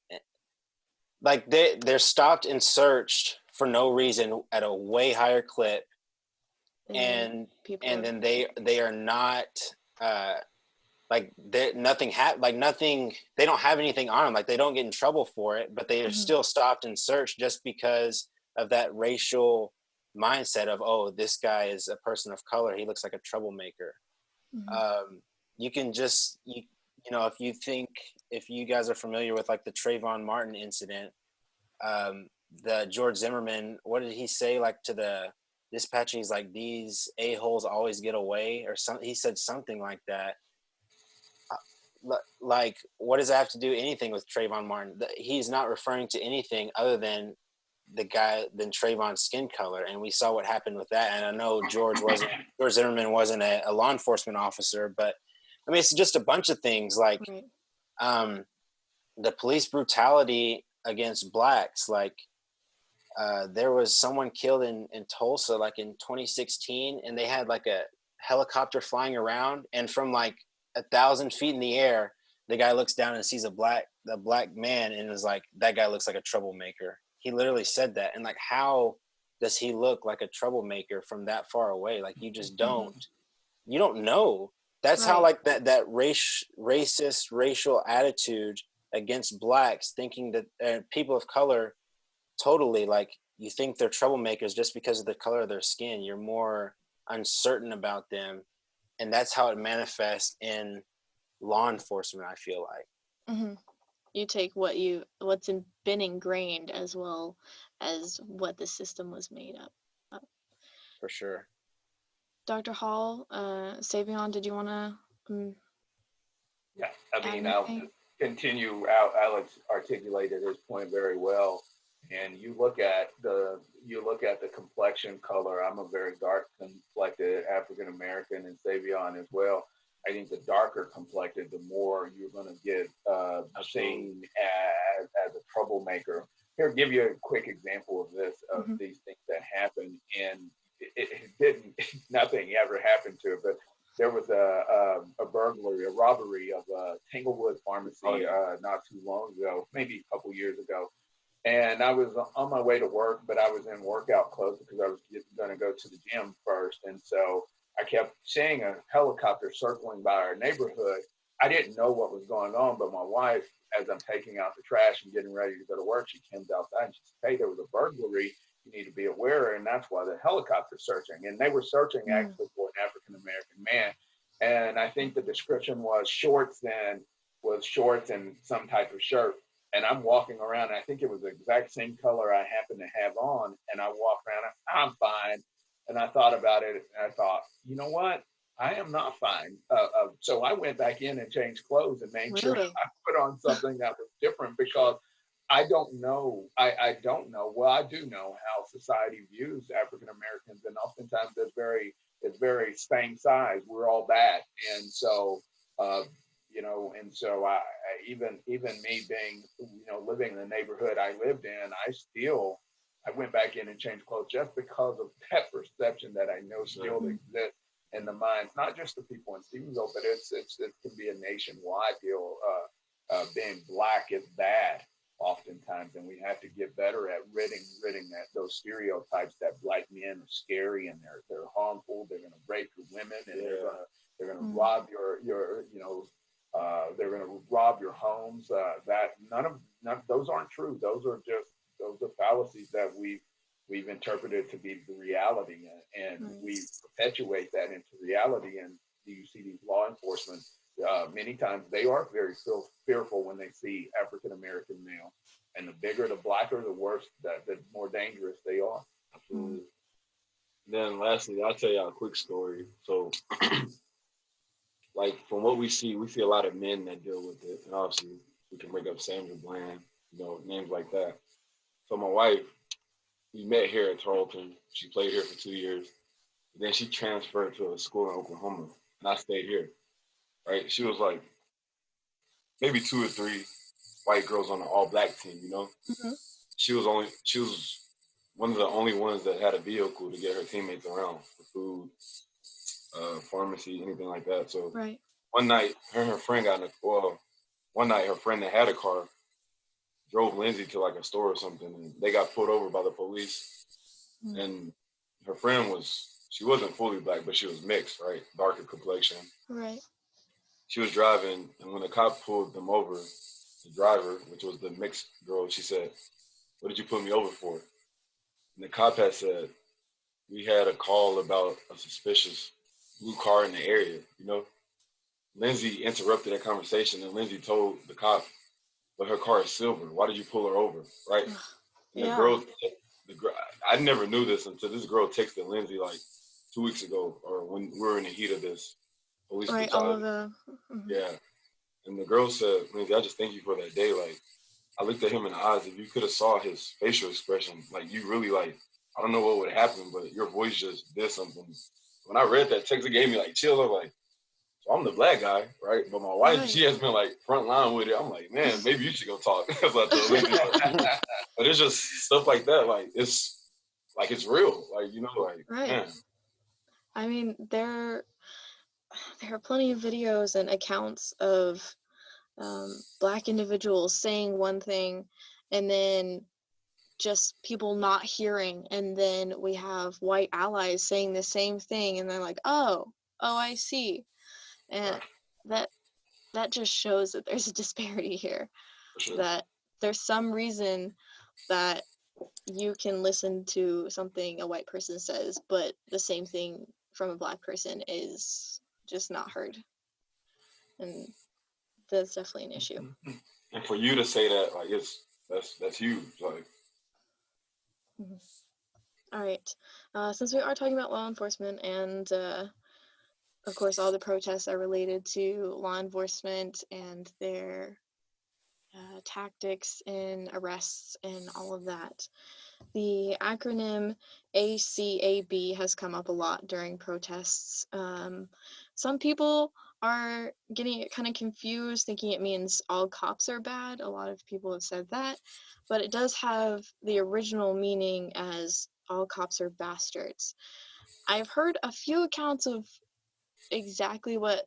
they're stopped and searched for no reason at a way higher clip, and then they are not nothing they don't have anything on them, like they don't get in trouble for it, but they are still stopped and searched just because of that racial mindset of, oh, this guy is a person of color, he looks like a troublemaker. you can just you know, if you guys are familiar with like the Trayvon Martin incident, the George Zimmerman, what did he say like to the dispatcher? He's like, these a-holes always get away, or something. He said something like that. Like, what does that have to do anything with Trayvon Martin? He's not referring to anything other than than Trayvon's skin color, and we saw what happened with that. And I know George Zimmerman wasn't a law enforcement officer, but I mean, it's just a bunch of things like the police brutality against blacks. Like, there was someone killed in Tulsa, like in 2016, and they had like a helicopter flying around, and from like 1,000 feet in the air, the guy looks down and sees a black man and is like, that guy looks like a troublemaker. He literally said that. And like, how does he look like a troublemaker from that far away? Like, you just you don't know. That's how like that racist racial attitude against blacks, thinking that people of color, totally, like, you think they're troublemakers just because of the color of their skin. You're more uncertain about them. And that's how it manifests in law enforcement, I feel like. Mm-hmm. You take what's been ingrained as well as what the system was made up. For sure. Dr. Hall, Savion, did you want to? Yeah, I mean, I'll just continue. Alex articulated his point very well. And you look at the complexion color. I'm a very dark complected African American, and Savion as well. I think the darker complected, the more you're going to get seen as a troublemaker. Here, give you a quick example of this, of these things that happen, and it didn't. Nothing ever happened to it, but there was a burglary, a robbery of a Tanglewood pharmacy not too long ago, maybe a couple years ago. And I was on my way to work, but I was in workout clothes because I was going to go to the gym first. And so I kept seeing a helicopter circling by our neighborhood. I didn't know what was going on, but my wife, as I'm taking out the trash and getting ready to go to work, she comes outside and she said, hey, there was a burglary. You need to be aware. And that's why the helicopter's searching. And they were searching actually for an African-American man. And I think the description was shorts and some type of shirt. And I'm walking around, and I think it was the exact same color I happened to have on. And I walk around, I'm fine. And I thought about it, and I thought, you know what? I am not fine. So I went back in and changed clothes and made sure I put on something that was different, because I don't know. I don't know. Well, I do know how society views African Americans, and oftentimes it's very same size. We're all bad. And so, I even me being, living in the neighborhood I lived in, I went back in and changed clothes just because of that perception that I know still exists in the minds, not just the people in Stevensville, but it can be a nationwide deal. Being black is bad oftentimes, and we have to get better at ridding those stereotypes that black men are scary and they're harmful. They're going to rape your women, and they're going to rob they're going to rob your homes. That none of those aren't true. Those are fallacies that we've interpreted to be the reality, and we perpetuate that into reality. And you see these law enforcement, many times they are very fearful when they see African American male, and the bigger, the blacker, the worse, the more dangerous they are. Absolutely. Then lastly, I'll tell y'all a quick story. So like, from what we see a lot of men that deal with it. And obviously we can bring up Sandra Bland, names like that. So my wife, we met here at Tarleton. She played here for 2 years. Then she transferred to a school in Oklahoma, and I stayed here, right? She was like maybe 2 or 3 white girls on the all-black team, Mm-hmm. She was one of the only ones that had a vehicle to get her teammates around for food, pharmacy, anything like that. So one night, her and her friend one night her friend that had a car drove Lindsay to like a store or something, and they got pulled over by the police. Mm-hmm. And her friend she wasn't fully black, but she was mixed, right? Darker complexion. Right. She was driving, and when the cop pulled them over, the driver, which was the mixed girl, she said, "What did you put me over for?" And the cop had said, "We had a call about a suspicious blue car in the area, Lindsay interrupted that conversation, and Lindsay told the cop, "But her car is silver. Why did you pull her over?" Right? And Yeah. I never knew this until this girl texted Lindsay like 2 weeks ago, or when we were in the heat of this police Right. All of brutality. the. Yeah. And the girl said, "Lindsay, I just thank you for that day. Like, I looked at him in the eyes. If you could have saw his facial expression, like you really like, I don't know what would happen, but your voice just did something." When I read that text, it gave me like chills. I'm like, so I'm the black guy, right? But my wife, Right. she has been like front line with it. I'm like, man, maybe you should go talk. That's what I told Lindsay. But it's just stuff like that. It's real. Like, Right. man. I mean, there are plenty of videos and accounts of Black individuals saying one thing and then just people not hearing, and then we have white allies saying the same thing and they're like, oh, I see. And that just shows that there's a disparity here, For sure. that there's some reason that you can listen to something a white person says, but the same thing from a Black person is just not heard. And that's definitely an issue. And for you to say that, like, that's huge. Like, All right. Since we are talking about law enforcement, and of course all the protests are related to law enforcement and their tactics and arrests and all of that, the acronym ACAB has come up a lot during protests. Some people are getting it kind of confused, thinking it means all cops are bad. A lot of people have said that, but it does have the original meaning as all cops are bastards. I've heard a few accounts of exactly what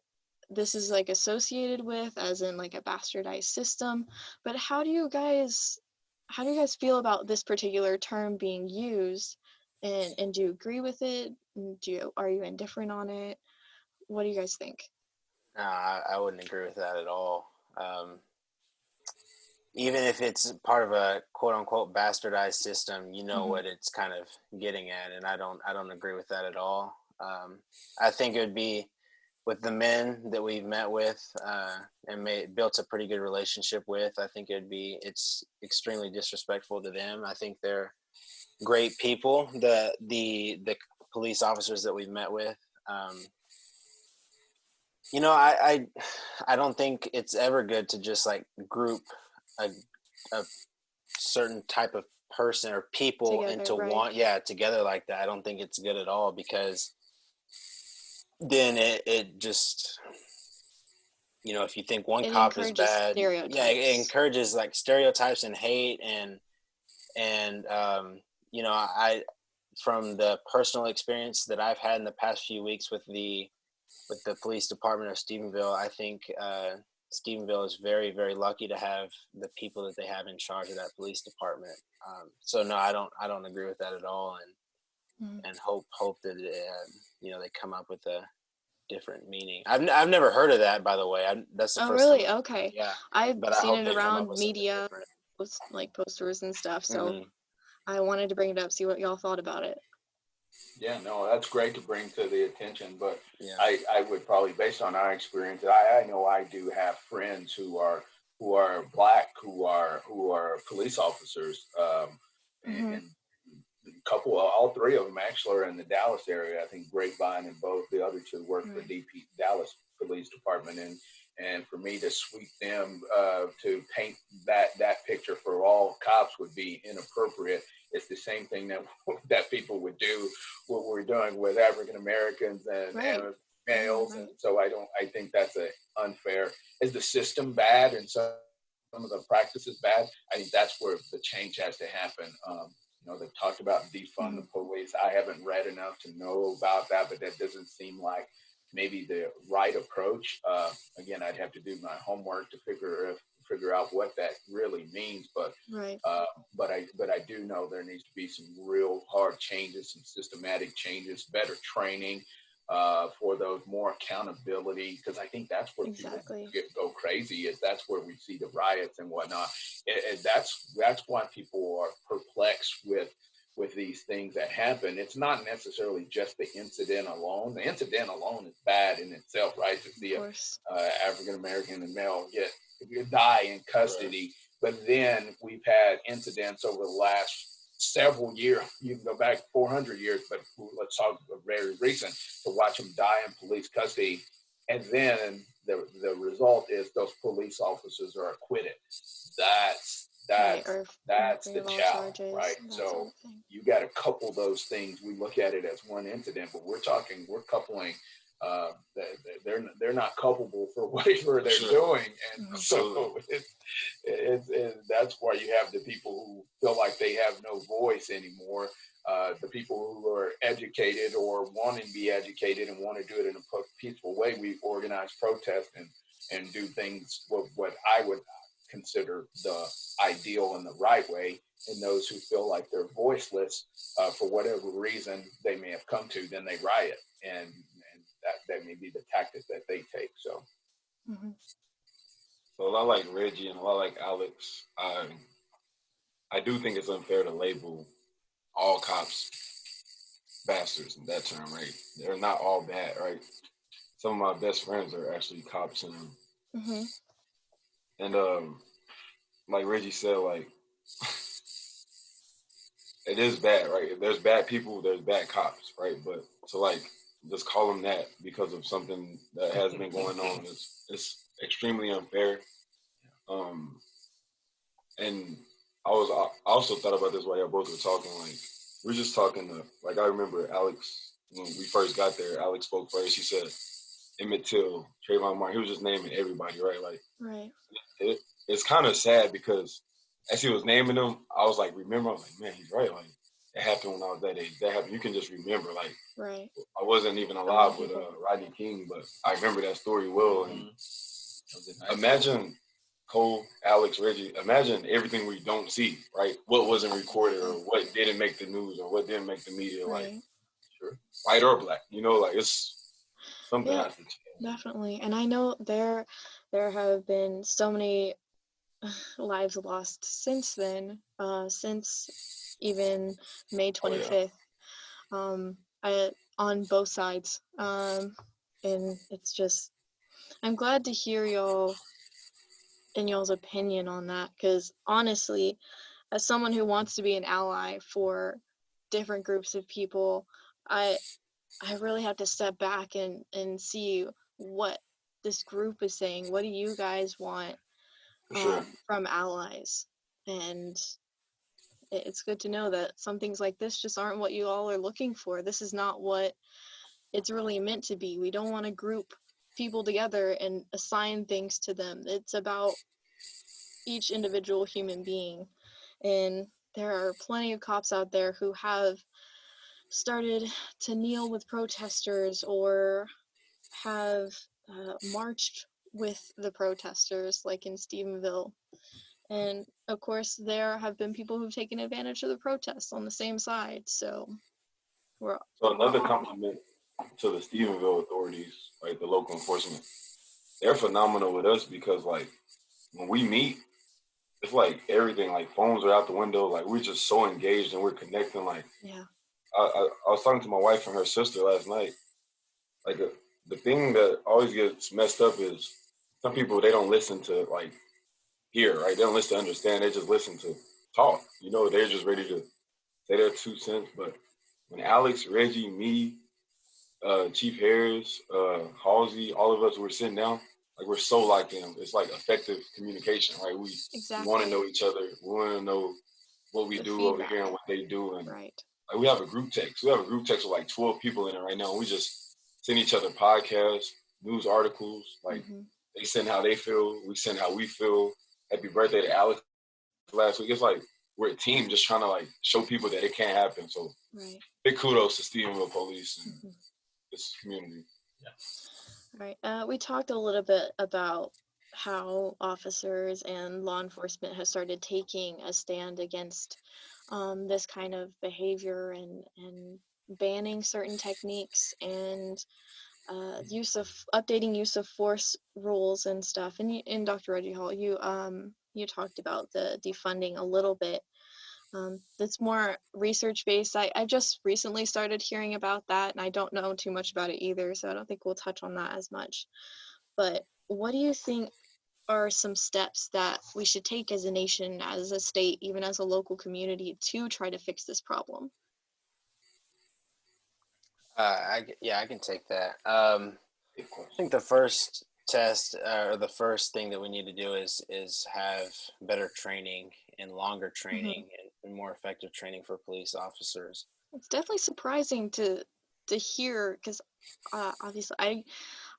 this is like associated with, as in like a bastardized system, but how do you guys feel about this particular term being used, and do you agree with it? Are you indifferent on it? What do you guys think? I wouldn't agree with that at all. Even if it's part of a quote unquote bastardized system, you know what it's kind of getting at, and I don't agree with that at all. I think it would be with the men that we've met with and built a pretty good relationship with. I think it's extremely disrespectful to them. I think they're great people. The police officers that we've met with. I don't think it's ever good to just like group a certain type of person or people Together, into right. one, together like that. I don't think it's good at all, because then it just, if you think one cop is bad, it encourages like stereotypes and hate and I from the personal experience that I've had in the past few weeks with the police department of Stephenville, I think Stephenville is very, very lucky to have the people that they have in charge of that police department. So no, I don't agree with that at all, and hope that they come up with a different meaning. I've never heard of that, by the way. That's the first really? time. Okay. Yeah, I've seen it they come up around with media, like posters and stuff. So I wanted to bring it up, see what y'all thought about it. Yeah, no, that's great to bring to the attention. But I would probably, based on our experience, I know I do have friends who are Black, who are police officers, and a couple, all three of them actually are in the Dallas area. I think Grapevine and both the other two work for Dallas Police Department, and for me to sweep them to paint that picture for all cops would be inappropriate. It's the same thing that people would do what we're doing with African Americans and males, and so I think that's unfair. Is the system bad and some of the practices bad? I think that's where the change has to happen. They've talked about defund the police. I haven't read enough to know about that, but that doesn't seem like maybe the right approach. Again, I'd have to do my homework to figure out what that really means. But I do know there needs to be some real hard changes, some systematic changes, better training for those, more accountability, because I think that's where people go crazy. That's where we see the riots and whatnot. And that's why people are perplexed with with these things that happen, it's not necessarily just the incident alone. The incident alone is bad in itself, right? To see a African American male die in custody, but then we've had incidents over the last several years. You can go back 400 years, but let's talk very recent, to watch them die in police custody, and then the result is those police officers are acquitted. That's the challenge, right? So you got to couple those things. We look at it as one incident, but we're coupling. They're not culpable for whatever they're doing, and so that's why you have the people who feel like they have no voice anymore. The people who are educated or want to be educated and want to do it in a peaceful way, we organize protests and do things what I would consider the ideal and the right way. And those who feel like they're voiceless for whatever reason they may have come to, then they riot, and that may be the tactic that they take. So, so a lot like Reggie and a lot like Alex, I do think it's unfair to label all cops bastards in that term, right? They're not all bad, right? Some of my best friends are actually cops, and like Reggie said, like it is bad, right? If there's bad people, there's bad cops, right? But so like just call them that because of something that has been going on, it's extremely unfair. And I also thought about this while y'all both were talking. Like we're just talking to, like I remember Alex when we first got there. Alex spoke first. He said Emmett Till, Trayvon Martin. He was just naming everybody, right? Like it's kind of sad because as he was naming them, I was like, remember, I was like, man, he's right. Like it happened when I was that age. That happened. You can just remember. Like I wasn't even alive with Rodney King, but I remember that story well. And imagine Cole, Alex, Reggie, imagine everything we don't see, right? What wasn't recorded or what didn't make the news or what didn't make the media, like white or black, like it's something has to change. Definitely. And I know there have been so many lives lost since then, since even May 25th, on both sides. And it's just, I'm glad to hear y'all's opinion on that, because honestly, as someone who wants to be an ally for different groups of people, I really have to step back and see what this group is saying. What do you guys want from allies? And it's good to know that some things like this just aren't what you all are looking for. This is not what it's really meant to be. We don't want to group people together and assign things to them. It's about each individual human being. And there are plenty of cops out there who have started to kneel with protesters or have marched with the protesters, like in Stephenville. And of course, there have been people who've taken advantage of the protests on the same side. So another compliment to the Stephenville authorities, right? The local enforcement, they're phenomenal with us because, like, when we meet, it's like everything, like phones are out the window. Like we're just so engaged and we're connecting. Like, I was talking to my wife and her sister last night. Like the thing that always gets messed up is some people, they don't listen to like hear, right? They don't listen to understand. They just listen to talk. They're just ready to say their 2 cents. But when Alex, Reggie, me, Chief Harris, Halsey, all of us were sitting down, like we're so locked in. It's like effective communication, right? We want to know each other. We want to know what we do over here and what they do. And like we have a group text. We have a group text with like 12 people in it right now. And we just send each other podcasts, news articles. Like they send how they feel. We send how we feel. Happy birthday to Alex last week. It's like we're a team just trying to like show people that it can't happen. So big kudos to Stephenville Police and this community. Right. We talked a little bit about how officers and law enforcement have started taking a stand against this kind of behavior and banning certain techniques and updating use of force rules and stuff. And in Dr. Reggie Hall, you talked about the defunding a little bit. That's more research based. I just recently started hearing about that, and I don't know too much about it either, so I don't think we'll touch on that as much. But what do you think are some steps that we should take as a nation, as a state, even as a local community to try to fix this problem? I can take that. I think the first test or the first thing that we need to do is have better training and longer training and more effective training for police officers. It's definitely surprising to hear, because obviously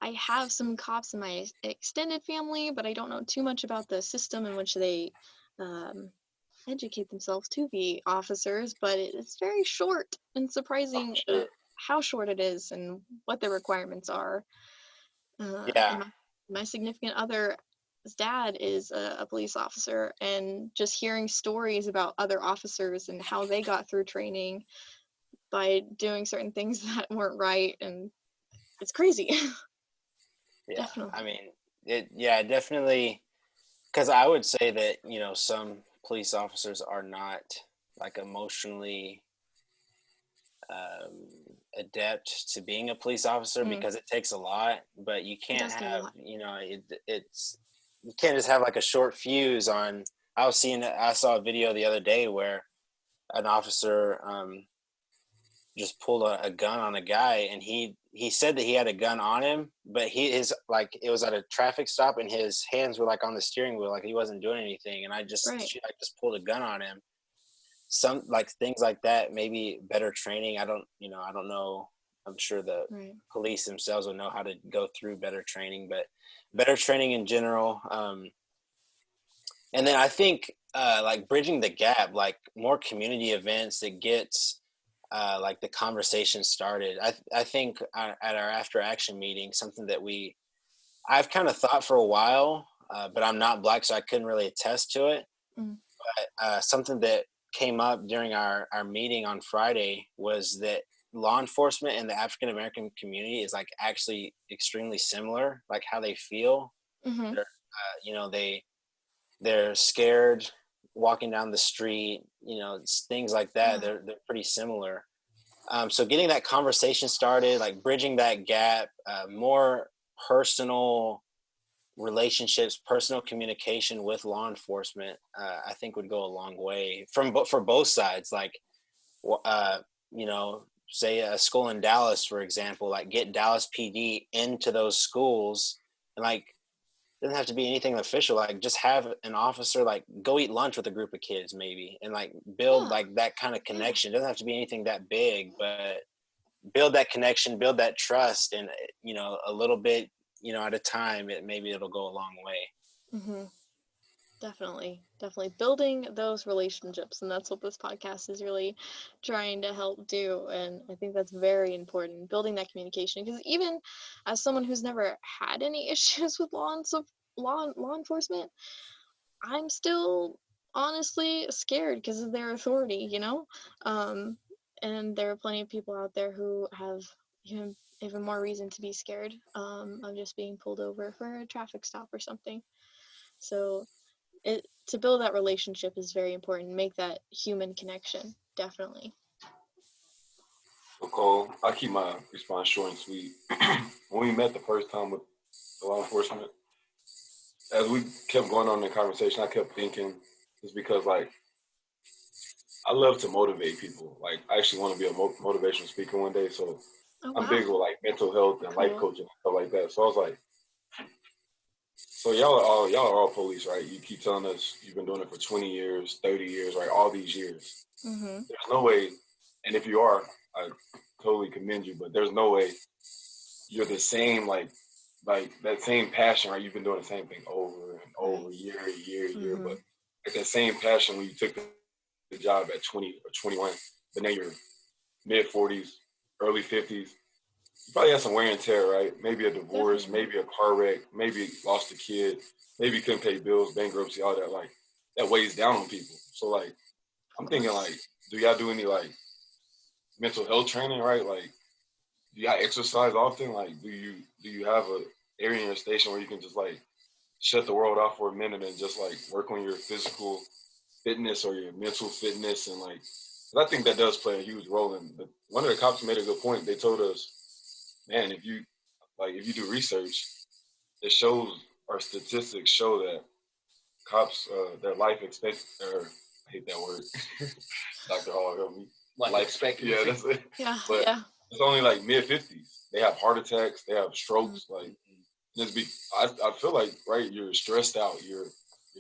I have some cops in my extended family, but I don't know too much about the system in which they educate themselves to be officers. But it's very short, and surprising how short it is and what the requirements are. And my significant other's dad is a police officer, and just hearing stories about other officers and how they got through training by doing certain things that weren't right, and it's crazy. Yeah, Definitely. I mean, definitely, because I would say that, some police officers are not like emotionally adept to being a police officer because it takes a lot, but you can't have, it's you can't just have like a short fuse on. I saw a video the other day where an officer just pulled a gun on a guy, and he said that he had a gun on him, but it was at a traffic stop, and his hands were like on the steering wheel, like he wasn't doing anything, and she just pulled a gun on him. Some like things like that, maybe better training. I don't know. I'm sure the police themselves will know how to go through better training, but better training in general. And then I think like bridging the gap, like more community events that gets like the conversation started. I think at our after action meeting, something that I've kind of thought for a while, but I'm not Black, so I couldn't really attest to it. But something that came up during our meeting on Friday was that law enforcement and the African American community is like actually extremely similar, like how they feel. They're scared walking down the street, things like that. They're pretty similar. So getting that conversation started, like bridging that gap, more personal relationships, personal communication with law enforcement, I think would go a long way for both sides. Like, say a school in Dallas, for example, like get Dallas PD into those schools, and like it doesn't have to be anything official. Like just have an officer like go eat lunch with a group of kids maybe, and like build like that kind of connection. It doesn't have to be anything that big, but build that connection, build that trust, and a little bit at a time, maybe it'll go a long way. Definitely building those relationships, and that's what this podcast is really trying to help do. And I think that's very important, building that communication, because even as someone who's never had any issues with law enforcement, I'm still honestly scared because of their authority, and there are plenty of people out there who have even more reason to be scared of just being pulled over for a traffic stop or something. So to build that relationship is very important. Make that human connection, definitely. So Cole, I'll keep my response short and sweet. When we met the first time with the law enforcement, as we kept going on in the conversation, I kept thinking, it's because like I love to motivate people. Like I actually want to be a motivational speaker one day. So I'm big with like mental health and life coaching and stuff like that. So I was like, so y'all are all police, right? You keep telling us you've been doing it for 20 years, 30 years, right? All these years. There's no way, and if you are, I totally commend you, but there's no way you're the same, like that same passion, right? You've been doing the same thing over and over, year, but like that same passion when you took the job at 20 or 21, but now you're mid 40s, early 50s. You probably had some wear and tear, right? Maybe a divorce, maybe a car wreck, maybe lost a kid, maybe couldn't pay bills, bankruptcy, all that. Like that weighs down on people. So like, I'm thinking like, do y'all do any like mental health training, right? Like, do y'all exercise often? Like, do you have a area in your station where you can just like shut the world off for a minute and just like work on your physical fitness or your mental fitness, and like, I think that does play a huge role in. But one of the cops made a good point. They told us, man, if you do research, it shows, our statistics show that cops, their life expect, or I hate that word. Dr. Hall, help me. Life expectancy. Yeah, that's it. Yeah. But Yeah. it's only like mid-50s. They have heart attacks. They have strokes. Mm-hmm. Like, I feel like, right, you're stressed out. You're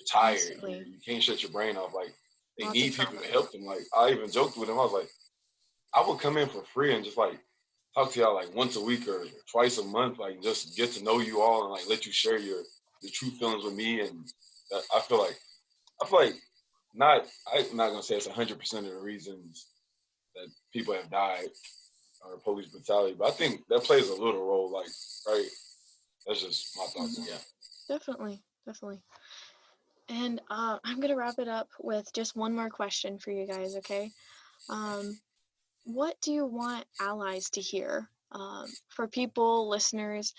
tired. You can't shut your brain off. Like, they Lots need people to help them. Like, I even joked with them. I was like, I would come in for free and just like talk to y'all like once a week or twice a month. Like, just get to know you all and like let you share your true feelings with me. And I feel like I'm not gonna say it's 100% of the reasons that people have died or police brutality, but I think that plays a little role. Like, right? That's just my thoughts. Mm-hmm. Yeah. Definitely. And I'm gonna wrap it up with just one more question for you guys, okay? What do you want allies to hear? For people, listeners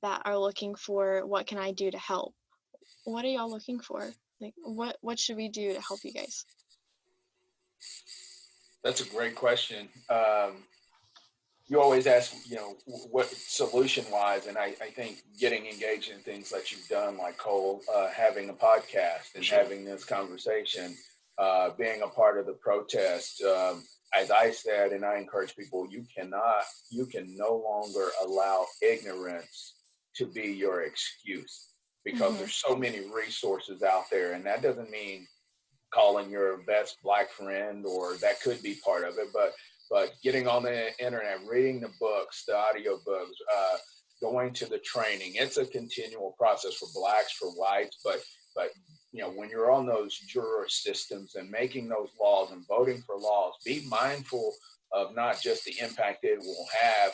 that are looking for what can I do to help? What are y'all looking for? Like, what should we do to help you guys? That's a great question. You always ask, what solution-wise, and I think getting engaged in things that you've done, like Cole, having a podcast and having this conversation, being a part of the protest. As I said, and I encourage people, you can no longer allow ignorance to be your excuse, because there's so many resources out there, and that doesn't mean calling your best Black friend, or that could be part of it, but getting on the internet, reading the books, the audio books, going to the training. It's a continual process for Blacks, for whites, but when you're on those juror systems and making those laws and voting for laws, be mindful of not just the impact it will have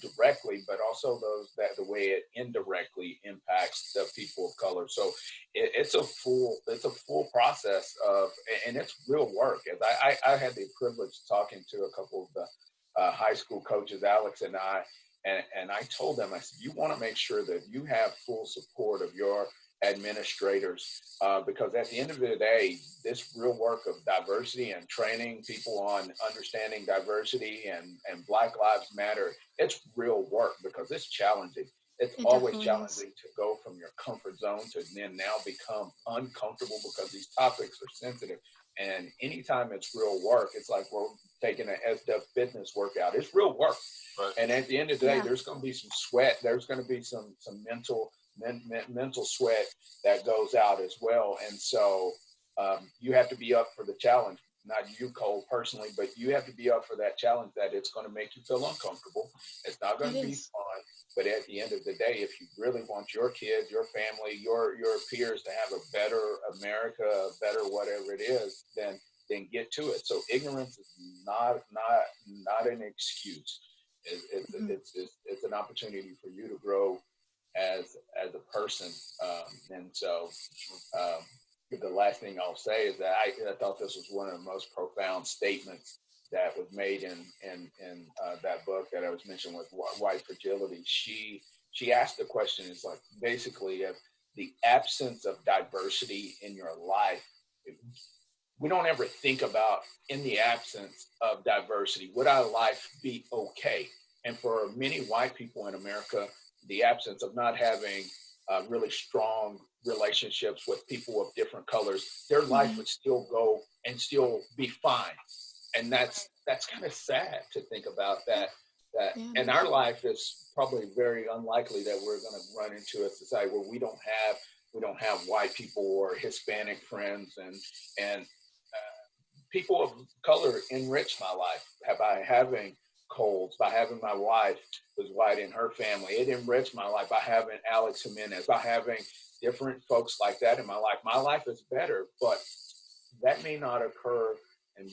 directly, but also the way it indirectly impacts the people of color. So it's a full process of, and it's real work. As I had the privilege of talking to a couple of the high school coaches, Alex and I, and I told them, I said, you want to make sure that you have full support of your administrators, because at the end of the day, this real work of diversity and training people on understanding diversity and Black Lives Matter, it's real work, because it's challenging. It's always challenging to go from your comfort zone to then now become uncomfortable, because these topics are sensitive. And anytime it's real work, it's like we're taking an SW fitness workout. It's real work. Right. And at the end of the day, there's going to be some sweat. There's going to be some mental sweat that goes out as well. And so you have to be up for the challenge. Not you, Cole, personally, but you have to be up for that challenge, that it's going to make you feel uncomfortable. It's not going to be fun. But at the end of the day, if you really want your kids, your family, your peers to have a better America, a better whatever it is, then get to it. So ignorance is not an excuse. It's an opportunity for you to grow as a person. And so the last thing I'll say is that I thought this was one of the most profound statements that was made in that book that I was mentioning with White Fragility. She asked the question, is like, basically, if the absence of diversity in your life, we don't ever think about, in the absence of diversity, would our life be okay? And for many white people in America, the absence of not having really strong relationships with people of different colors, their life would still go and still be fine. And that's kind of sad to think about that. And our life is probably very unlikely that we're going to run into a society where we don't have white people or Hispanic friends, and people of color enrich my life by having Coles, by having my wife who's white in her family. It enriched my life by having Alex Jimenez, by having different folks like that in my life. My life is better, but that may not occur and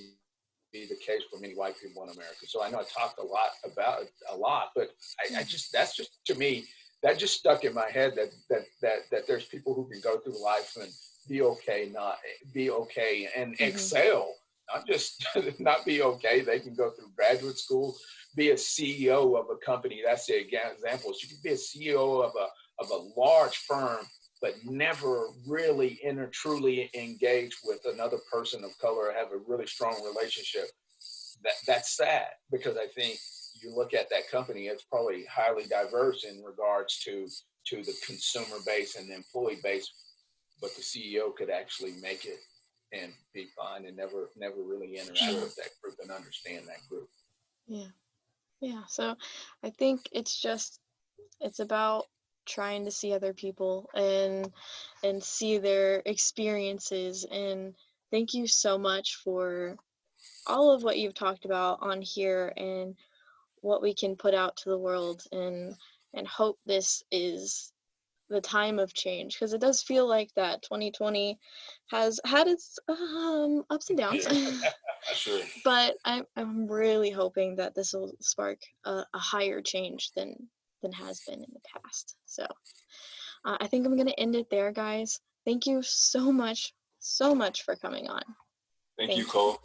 be the case for many white people in America. So I know I talked a lot, but that's just, to me, that just stuck in my head, that there's people who can go through life and be okay and excel, not just not be okay. They can go through graduate school, be a CEO of a company. That's the example. You can be a CEO of a large firm but never really truly engage with another person of color or have a really strong relationship. That's sad, because I think you look at that company, it's probably highly diverse in regards to the consumer base and the employee base, but the CEO could actually make it and be fine and never really interact with that group and understand that group. Yeah. So I think it's about trying to see other people and see their experiences. And thank you so much for all of what you've talked about on here and what we can put out to the world, and hope this is the time of change, because it does feel like that 2020 has had its ups and downs. Sure. But I'm really hoping that this will spark a higher change than has been in the past. So I think I'm going to end it there, guys. Thank you so much for coming on. Thank you, Cole.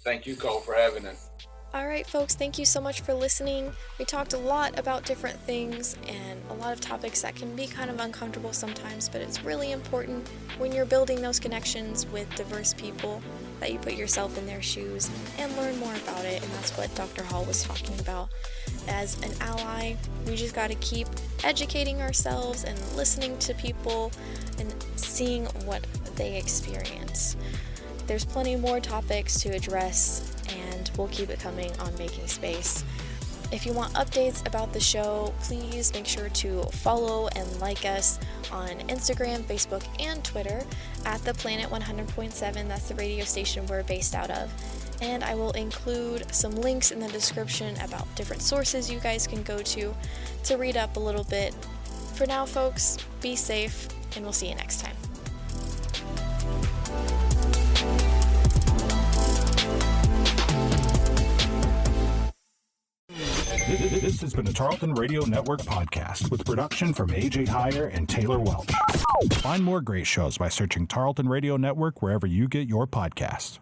Thank you, Cole, for having us. All right, folks, thank you so much for listening. We talked a lot about different things and a lot of topics that can be kind of uncomfortable sometimes, but it's really important when you're building those connections with diverse people that you put yourself in their shoes and learn more about it. And that's what Dr. Hall was talking about. As an ally, we just got to keep educating ourselves and listening to people and seeing what they experience. There's plenty more topics to address, and we'll keep it coming on Making Space. If you want updates about the show, please make sure to follow and like us on Instagram, Facebook, and Twitter at The Planet 100.7. That's the radio station we're based out of. And I will include some links in the description about different sources you guys can go to read up a little bit. For now, folks, be safe, and we'll see you next time. This has been a Tarleton Radio Network podcast with production from AJ Heyer and Taylor Welch. Find more great shows by searching Tarleton Radio Network wherever you get your podcasts.